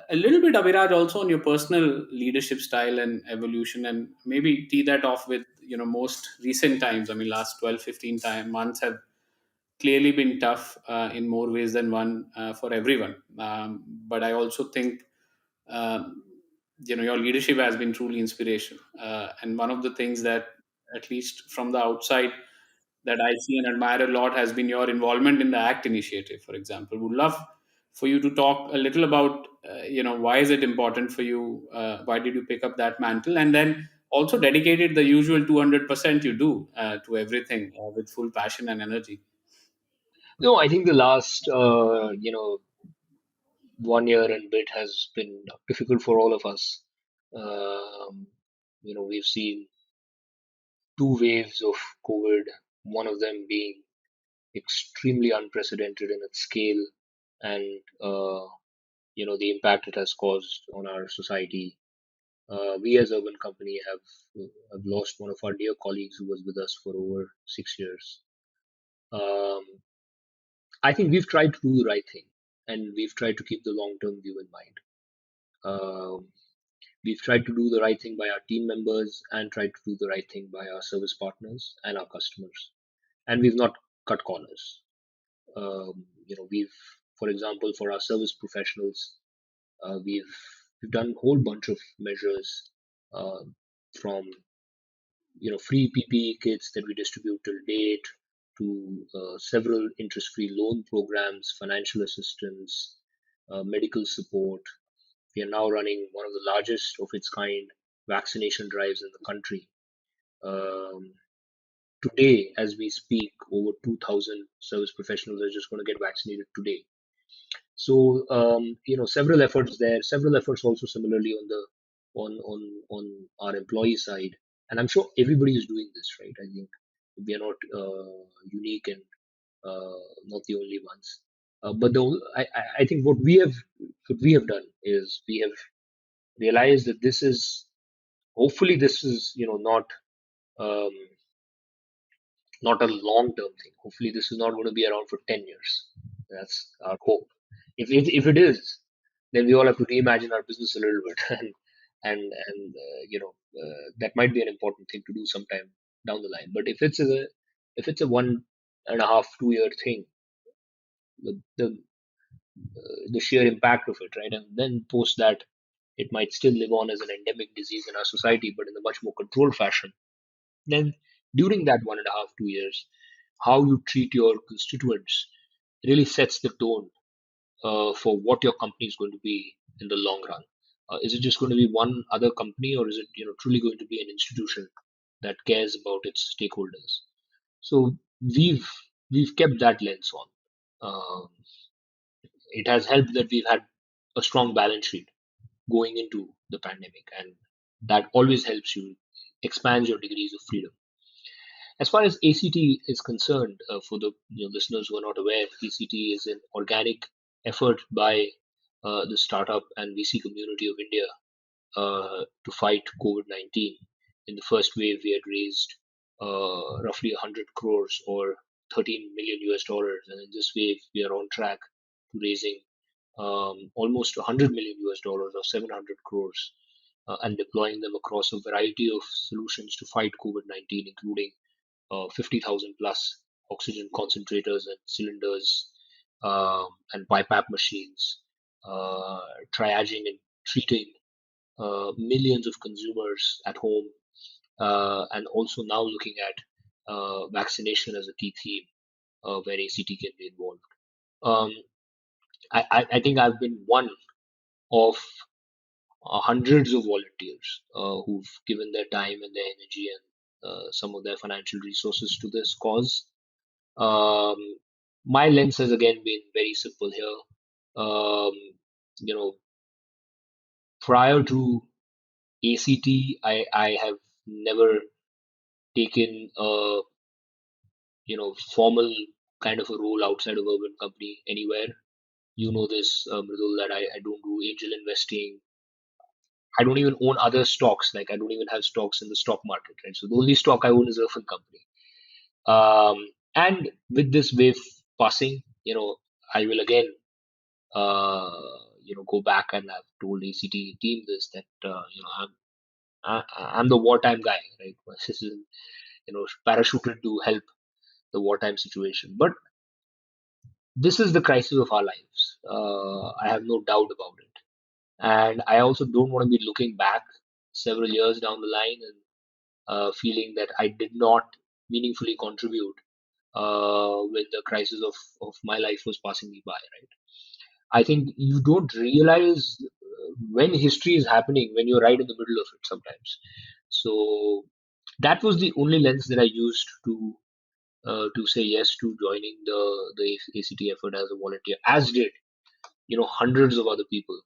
A little bit, Abhiraj, also on your personal leadership style and evolution, and maybe tee that off with most recent times. I mean, last 12, 15 months have clearly been tough in more ways than one for everyone. But I also think um, your leadership has been truly inspirational. And one of the things that, at least from the outside, that I see and admire a lot has been your involvement in the ACT initiative, for example. Would love for you to talk a little about, why is it important for you? Why did you pick up that mantle? And then also dedicated the usual 200% you do to everything with full passion and energy. No, I think the last 1 year and bit has been difficult for all of us. Um, we've seen two waves of COVID, one of them being extremely unprecedented in its scale and the impact it has caused on our society. We as Urban Company have lost one of our dear colleagues who was with us for over 6 years. Um, I think we've tried to do the right thing, and we've tried to keep the long-term view in mind. Um, we've tried to do the right thing by our team members and tried to do the right thing by our service partners and our customers. And we've not cut corners. We've, for example, for our service professionals, we've done a whole bunch of measures, uh, from free PPE kits that we distribute till date to several interest-free loan programs, financial assistance, medical support. We are now running one of the largest of its kind vaccination drives in the country. Um, Today, as we speak, over 2,000 service professionals are just going to get vaccinated today. So, several efforts there, several efforts also similarly on the on our employee side, and I'm sure everybody is doing this, right? I think we are not unique and not the only ones. But I think what we have done is we have realized that this is, hopefully this is, um, not a long term thing. Hopefully, this is not going to be around for 10 years. That's our hope. If it is, then we all have to reimagine our business a little bit, and that might be an important thing to do sometime down the line. But if it's a 1.5 2 year thing, the sheer impact of it, right, and then post that, it might still live on as an endemic disease in our society, but in a much more controlled fashion. Then during that 1.5 2 years, how you treat your constituents really sets the tone for what your company is going to be in the long run. Is it just going to be one other company, or is it truly going to be an institution that cares about its stakeholders? So we've kept that lens on. Um, it has helped that we've had a strong balance sheet going into the pandemic, and that always helps you expand your degrees of freedom. As far as ACT is concerned, for the listeners who are not aware, ACT is an organic effort by the startup and VC community of India to fight COVID-19. In the first wave, we had raised roughly 100 crores or 13 million US dollars, and in this wave, we are on track to raising almost 100 million US dollars or 700 crores, and deploying them across a variety of solutions to fight COVID-19, including 50,000 plus oxygen concentrators and cylinders, and BiPAP machines, uh, triaging and treating millions of consumers at home, and also now looking at vaccination as a key theme where ACT can be involved. Um, I think I've been one of hundreds of volunteers who've given their time and their energy and some of their financial resources to this cause. Um, my lens has again been very simple here. Um, you know, Prior to ACT, I have never taken a formal kind of a role outside of urban company anywhere. You know this, Mridul, that I don't do angel investing. I don't even own other stocks. Like I don't even have stocks in the stock market, right? So the only stock I own is urban company. And with this wave passing, I will again uh, go back, and I've told ACT team this, that I'm the wartime guy, right? This is parachuted to help the wartime situation, but this is the crisis of our lives. I have no doubt about it, and I also don't want to be looking back several years down the line and feeling that I did not meaningfully contribute when the crisis of my life was passing me by, right? I think you don't realize when history is happening when you're right in the middle of it sometimes. So that was the only lens that I used to say yes to joining the ACT effort as a volunteer, as did hundreds of other people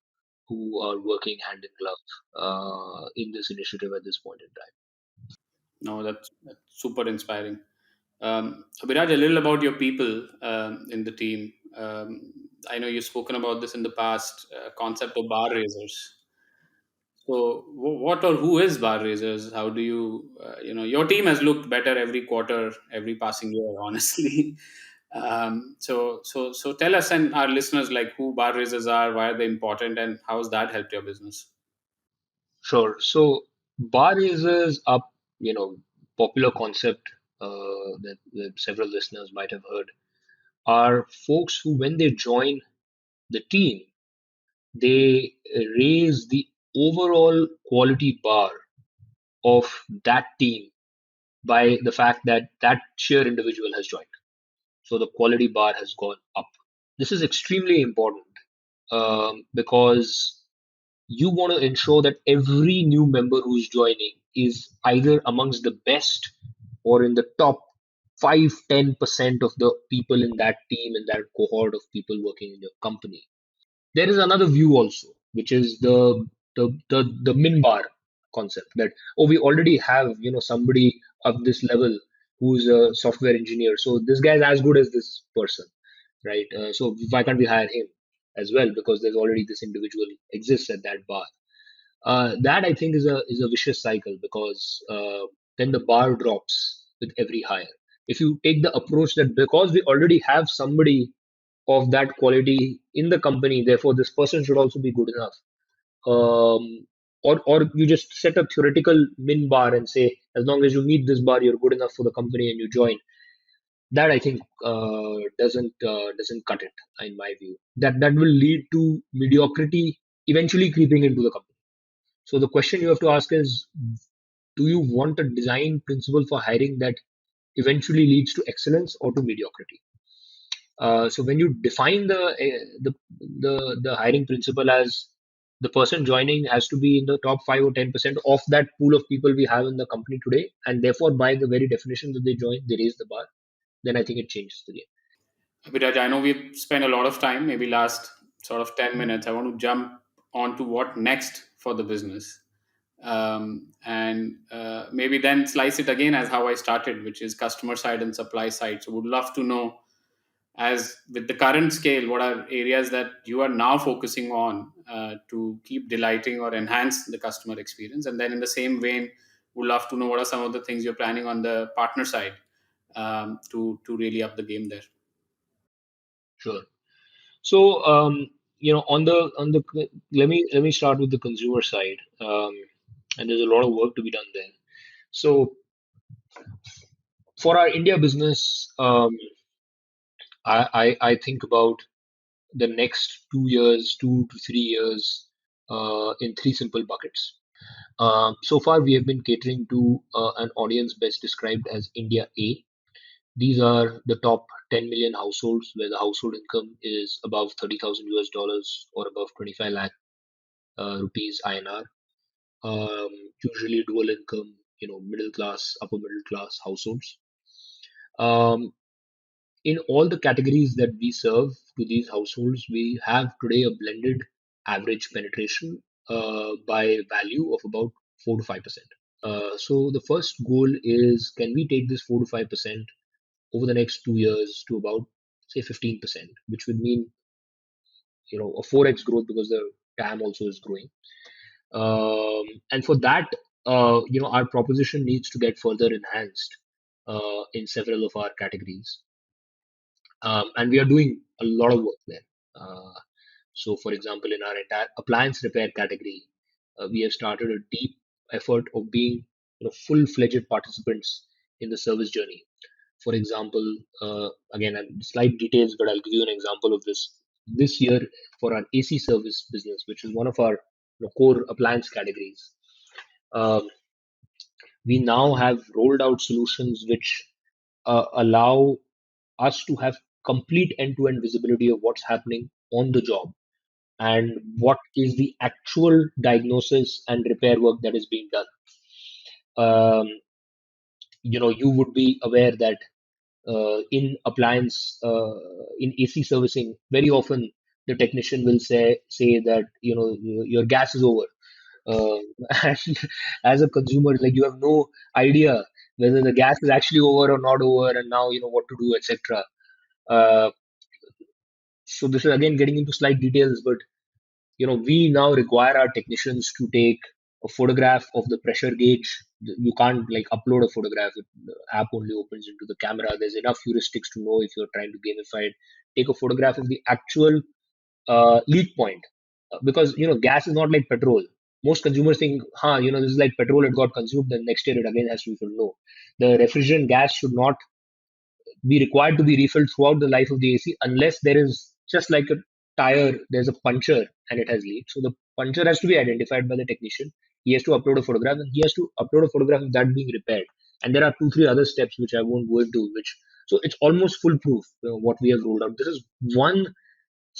who are working hand in glove in this initiative at this point in time. No, that's super inspiring. Abhiraj, a little about your people in the team. I know you've spoken about this in the past, concept of bar raisers. So, what or who is bar raisers? How do your team has looked better every quarter, every passing year, honestly. So tell us and our listeners like who bar raisers are, why are they important, and how has that helped your business? Sure. So bar raisers are, you know, popular concept that several listeners might have heard are folks who, when they join the team, they raise the overall quality bar of that team by the fact that that sheer individual has joined. So the quality bar has gone up. This is extremely important because you want to ensure that every new member who's joining is either amongst the best or in the top 5-10% of the people in that team, in that cohort of people working in your company. There is another view also, which is the min bar concept, that oh, we already have somebody of this level who's a software engineer, so this guy is as good as this person, right? So why can't we hire him as well, because there's already this individual exists at that bar. That I think is a vicious cycle, because then the bar drops with every hire. If you take the approach that because we already have somebody of that quality in the company, therefore this person should also be good enough. Or you just set a theoretical min bar and say, as long as you meet this bar, you're good enough for the company and you join. That I think doesn't cut it, in my view. That will lead to mediocrity eventually creeping into the company. So the question you have to ask is, do you want a design principle for hiring that eventually leads to excellence or to mediocrity? So when you define the hiring principle as the person joining has to be in the top 5 or 10% of that pool of people we have in the company today, and therefore by the very definition that they join, they raise the bar, then I think it changes the game. Abhiraj, I know we've spent a lot of time, maybe last sort of 10 minutes. I want to jump on to what next for the business. And maybe then slice it again as how I started, which is customer side and supply side. So, would love to know, as with the current scale, what are areas that you are now focusing on to keep delighting or enhance the customer experience? And then, in the same vein, would love to know what are some of the things you're planning on the partner side to really up the game there. Sure. So on the let me start with the consumer side, and there's a lot of work to be done there. So for our India business, I think about the next 2 years, 2 to 3 years, in three simple buckets. So far, we have been catering to an audience best described as India A. These are the top 10 million households where the household income is above 30,000 US dollars or above 25 lakh rupees INR. Um, Usually dual income, middle class, upper middle class households. Um, in all the categories that we serve to these households, we have today a blended average penetration by value of about 4 to 5%. So the first goal is, can we take this 4 to 5% over the next 2 years to about, say, 15%, which would mean a 4x growth, because the TAM also is growing. And for that, our proposition needs to get further enhanced in several of our categories. And we are doing a lot of work there. So, for example, in our entire appliance repair category, we have started a deep effort of being full-fledged participants in the service journey. For example, again, slight details, but I'll give you an example of this. This year, for our AC service business, which is one of our core appliance categories, um, we now have rolled out solutions which allow us to have complete end-to-end visibility of what's happening on the job and what is the actual diagnosis and repair work that is being done. Um, you would be aware that in AC servicing, very often the technician will say that your gas is over. Uh, and as a consumer, like, you have no idea whether the gas is actually over or not over, and now what to do, etc. Uh, so this is again getting into slight details, but we now require our technicians to take a photograph of the pressure gauge. You can't like upload a photograph. The app only opens into the camera. There's enough heuristics to know if you're trying to gamify it. Take a photograph of the actual leak point, because gas is not like petrol. Most consumers think, this is like petrol, it got consumed, then next year it again has to be filled. No, the refrigerant gas should not be required to be refilled throughout the life of the AC unless there is just like a tire, there's a puncture and it has leaked. So the puncture has to be identified by the technician. He has to upload a photograph and he has to upload a photograph of that being repaired. And there are two, three other steps which I won't go into, which so it's almost foolproof what we have rolled out. This is one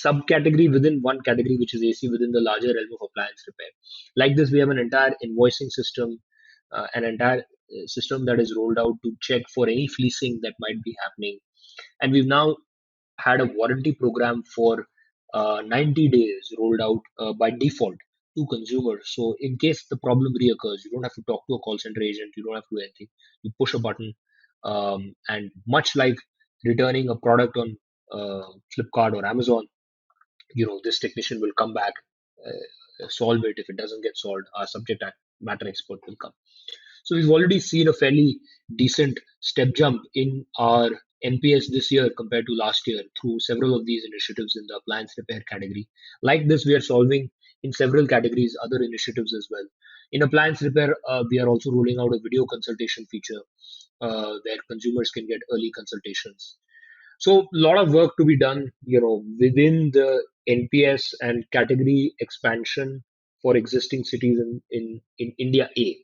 subcategory within one category, which is AC within the larger realm of appliance repair. Like this, we have an entire invoicing system, an entire system that is rolled out to check for any fleecing that might be happening. And we've now had a warranty program for 90 days rolled out by default to consumers. So in case the problem reoccurs, you don't have to talk to a call center agent, you don't have to do anything. You push a button, and much like returning a product on Flipkart or Amazon, this technician will come back, solve it. If it doesn't get solved, our matter expert will come. So we've already seen a fairly decent step jump in our NPS this year compared to last year through several of these initiatives in the appliance repair category. Like this, we are solving in several categories other initiatives as well. In appliance repair, we are also rolling out a video consultation feature where consumers can get early consultations. So a lot of work to be done, within the NPS and category expansion for existing cities in India A.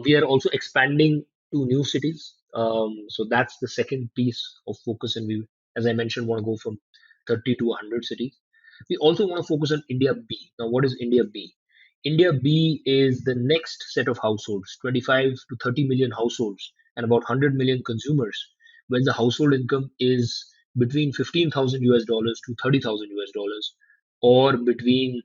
We are also expanding to new cities. So that's the second piece of focus. And we, as I mentioned, want to go from 30 to 100 cities. We also want to focus on India B. Now, what is India B? India B is the next set of households, 25 to 30 million households and about 100 million consumers, when the household income is between 15,000 US dollars to 30,000 US dollars, or between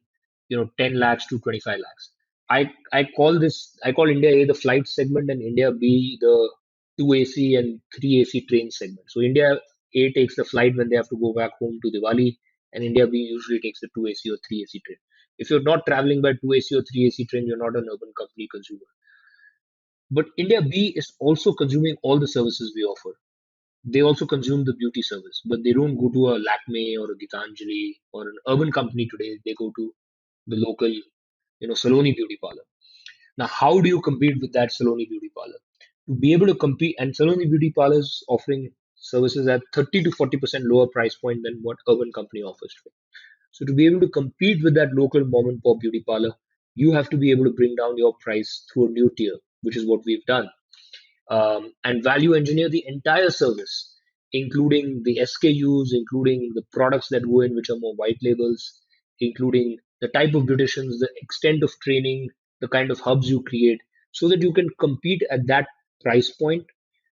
10 lakhs to 25 lakhs. I call India A the flight segment and India B the two AC and three AC train segment. So India A takes the flight when they have to go back home to Diwali, and India B usually takes the two AC or three AC train. If you're not traveling by two AC or three AC train, you're not an urban company consumer. But India B is also consuming all the services we offer. They also consume the beauty service, but they don't go to a Lakme or a Gitanjali or an urban company today. They go to the local, Saloni beauty parlor. Now, how do you compete with that Saloni beauty parlor? To be able to compete, and Saloni beauty parlors offering services at 30 to 40% lower price point than what urban company offers today. So to be able to compete with that local mom and pop beauty parlor, you have to be able to bring down your price through a new tier, which is what we've done, and value engineer the entire service, including the SKUs, including the products that go in, which are more white labels, including the type of beauticians, the extent of training, the kind of hubs you create, so that you can compete at that price point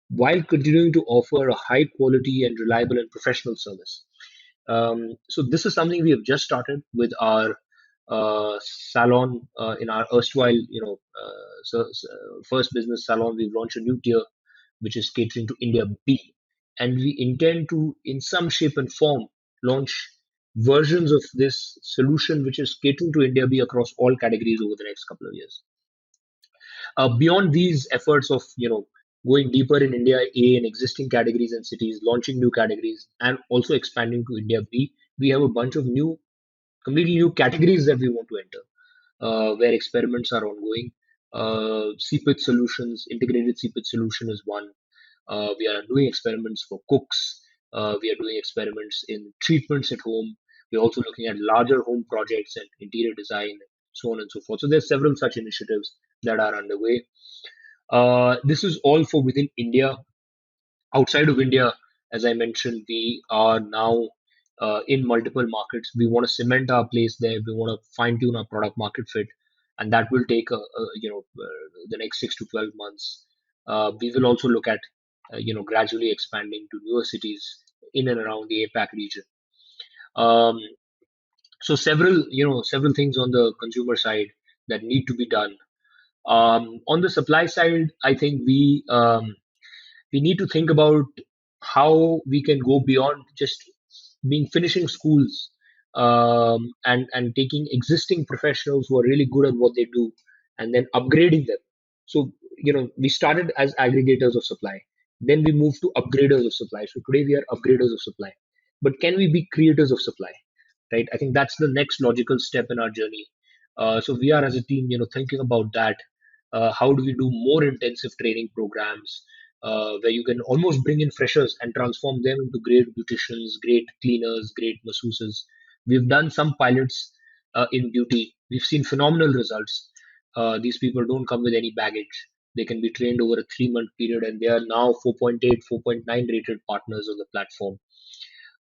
while continuing to offer a high quality and reliable and professional service. So this is something we have just started with our salon in our erstwhile, first business salon. We've launched a new tier which is catering to India B, and we intend to, in some shape and form, launch versions of this solution which is catering to India B across all categories over the next couple of years. Beyond these efforts of going deeper in India A in existing categories and cities, launching new categories, and also expanding to India B, we have a bunch of completely new categories that we want to enter, where experiments are ongoing. CPIT solutions, integrated CPIT solution is one. We are doing experiments for cooks. We are doing experiments in treatments at home. We're also looking at larger home projects and interior design, so on and so forth. So there's several such initiatives that are underway. This is all for within India. Outside of India, as I mentioned, we are now in multiple markets. We want to cement our place there. We want to fine tune our product market fit, and that will take the next 6 to 12 months. We will also look at gradually expanding to newer cities in and around the APAC region. Um, so several things on the consumer side that need to be done. On the supply side, I think we need to think about how we can go beyond just being finishing schools, and taking existing professionals who are really good at what they do and then upgrading them. So we started as aggregators of supply, then we moved to upgraders of supply. So today we are upgraders of supply, but can we be creators of supply? Right? I think that's the next logical step in our journey, So we are as a team, thinking about that. How do we do more intensive training programs where you can almost bring in freshers and transform them into great beauticians, great cleaners, great masseuses. We've done some pilots in beauty. We've seen phenomenal results. These people don't come with any baggage. They can be trained over a 3 month period, and they are now 4.8, 4.9 rated partners on the platform.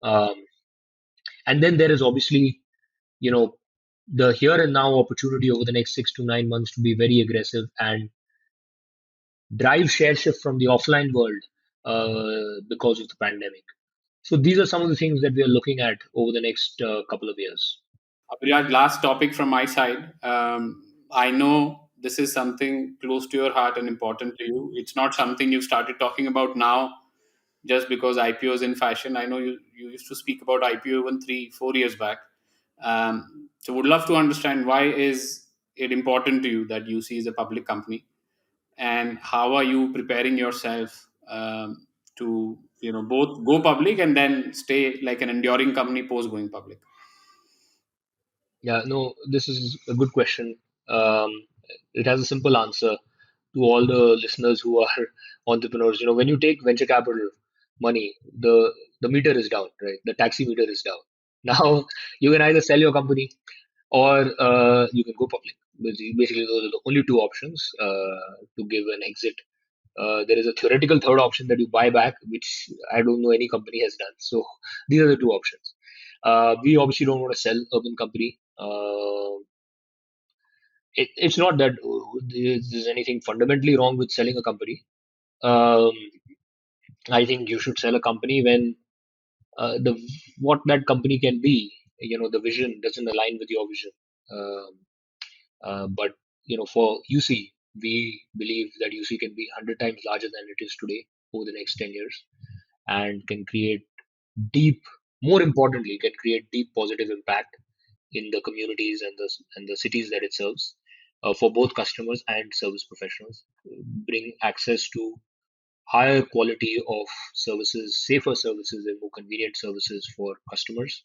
Um, and then there is obviously, you know, the here and now opportunity over the next 6 to 9 months to be very aggressive and drive share shift from the offline world because of the pandemic. So these are some of the things that we are looking at over the next couple of years. Abhiraj, last topic from my side. I know this is something close to your heart and important to you. It's not something you started talking about now just because IPO is in fashion. I know you used to speak about IPO even 3, 4 years back. So would love to understand why is it important to you that UC is a public company, and how are you preparing yourself to both go public and then stay like an enduring company post going public. Yeah, no, this is a good question. Um, it has a simple answer to all the listeners who are entrepreneurs. When you take venture capital money, the meter is down, right? The taxi meter is down. Now you can either sell your company or you can go public. Basically, those are the only two options to give an exit. There is a theoretical third option that you buy back, which I don't know any company has done. So these are the two options. We obviously don't want to sell Urban Company. It's not that there's anything fundamentally wrong with selling a company. Um, I think you should sell a company when the what that company can be. The vision doesn't align with your vision. Um, but for UC, we believe that UC can be 100 times larger than it is today over the next 10 years, and can create deep, more importantly, can create deep positive impact in the communities and the cities that it serves for both customers and service professionals. Bring access to higher quality of services, safer services, and more convenient services for customers,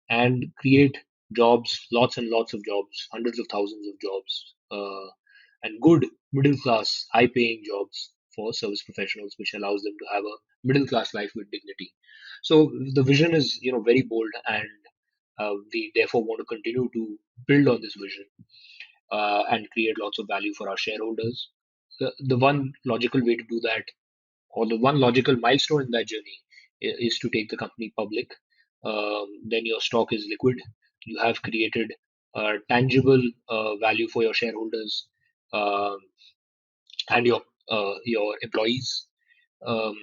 and create jobs, lots and lots of jobs, hundreds of thousands of jobs, and good middle class, high paying jobs for service professionals, which allows them to have a middle class life with dignity. So the vision is, very bold, and we therefore want to continue to build on this vision and create lots of value for our shareholders. The one logical way to do that, or the one logical milestone in that journey, is to take the company public. Then your stock is liquid. You have created tangible value for your shareholders um, and your employees. Um,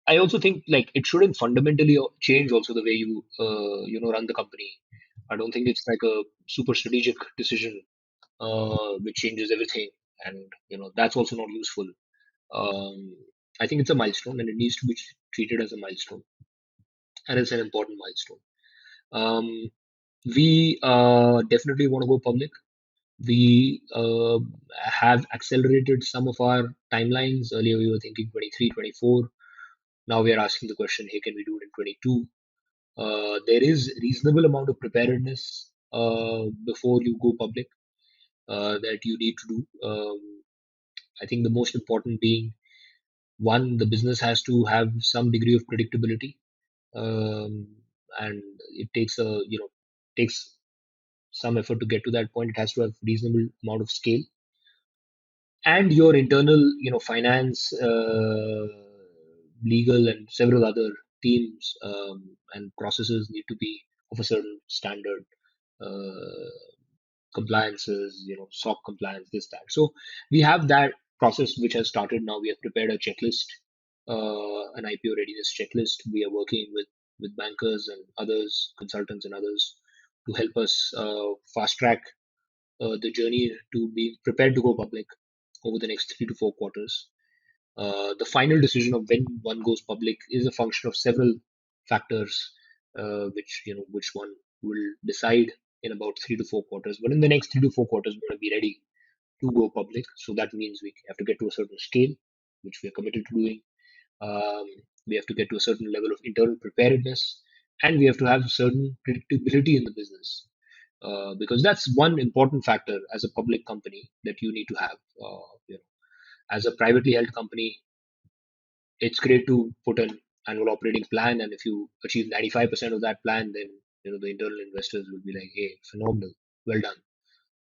I also think like it shouldn't fundamentally change also the way you run the company. I don't think it's like a super strategic decision which changes everything, and that's also not useful. Um, I think it's a milestone, and it needs to be treated as a milestone, and it's an important milestone. Um, we definitely want to go public. We have accelerated some of our timelines. Earlier, we were thinking 23, 24. Now we are asking the question, hey, can we do it in 22? There is reasonable amount of preparedness before you go public that you need to do. I think the most important being one, the business has to have some degree of predictability, um, and it takes some effort to get to that point. It has to have reasonable amount of scale, and your internal finance, legal, and several other teams and processes need to be of a certain standard. Uh, Compliances, SOC compliance, this, that. So we have that process which has started now. We have prepared a checklist, an IPO readiness checklist. We are working with bankers and others, consultants and others, to help us fast track the journey to be prepared to go public over the next 3 to 4 quarters. The final decision of when one goes public is a function of several factors, which one will decide in about 3 to 4 quarters. But in the next 3 to 4 quarters, we're going to be ready to go public. So that means we have to get to a certain scale, which we are committed to doing. Um, we have to get to a certain level of internal preparedness, and we have to have certain predictability in the business. because that's one important factor as a public company that you need to have. As a privately held company, it's great to put an annual operating plan, and if you achieve 95% of that plan, then the internal investors will be like, "Hey, phenomenal, well done."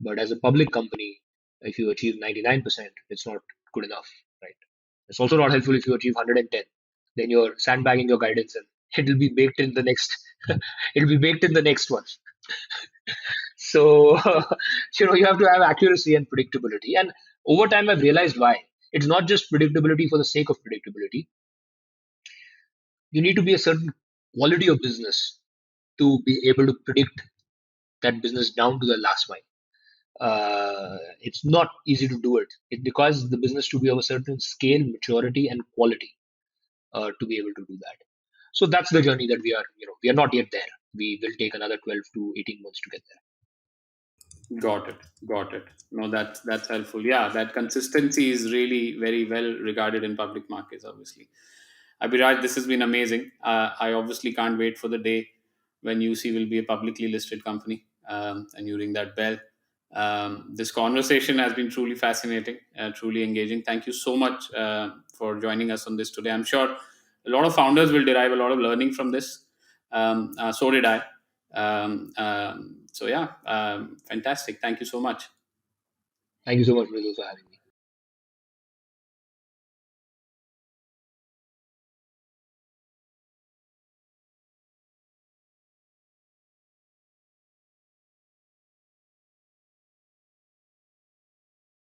But as a public company, if you achieve 99%, it's not good enough, right? It's also not helpful if you achieve 110. Then you're sandbagging your guidance, and it'll be baked in the next. It'll be baked in the next one. So, you have to have accuracy and predictability. And over time, I've realized why. It's not just predictability for the sake of predictability. You need to be a certain quality of business to be able to predict that business down to the last mile. It's not easy to do it. It because the business to be of a certain scale, maturity, and quality to be able to do that. So that's the journey that we are not yet there. We will take another 12 to 18 months to get there. Got it. Got it. No, that's helpful. Yeah, that consistency is really very well regarded in public markets, obviously. Abhiraj, this has been amazing. I obviously can't wait for the day when UC will be a publicly listed company, and you ring that bell. This conversation has been truly fascinating, truly engaging. Thank you so much for joining us on this today. I'm sure a lot of founders will derive a lot of learning from this. So did I. So yeah, fantastic. Thank you so much. Thank you so much, Mridul, for having me.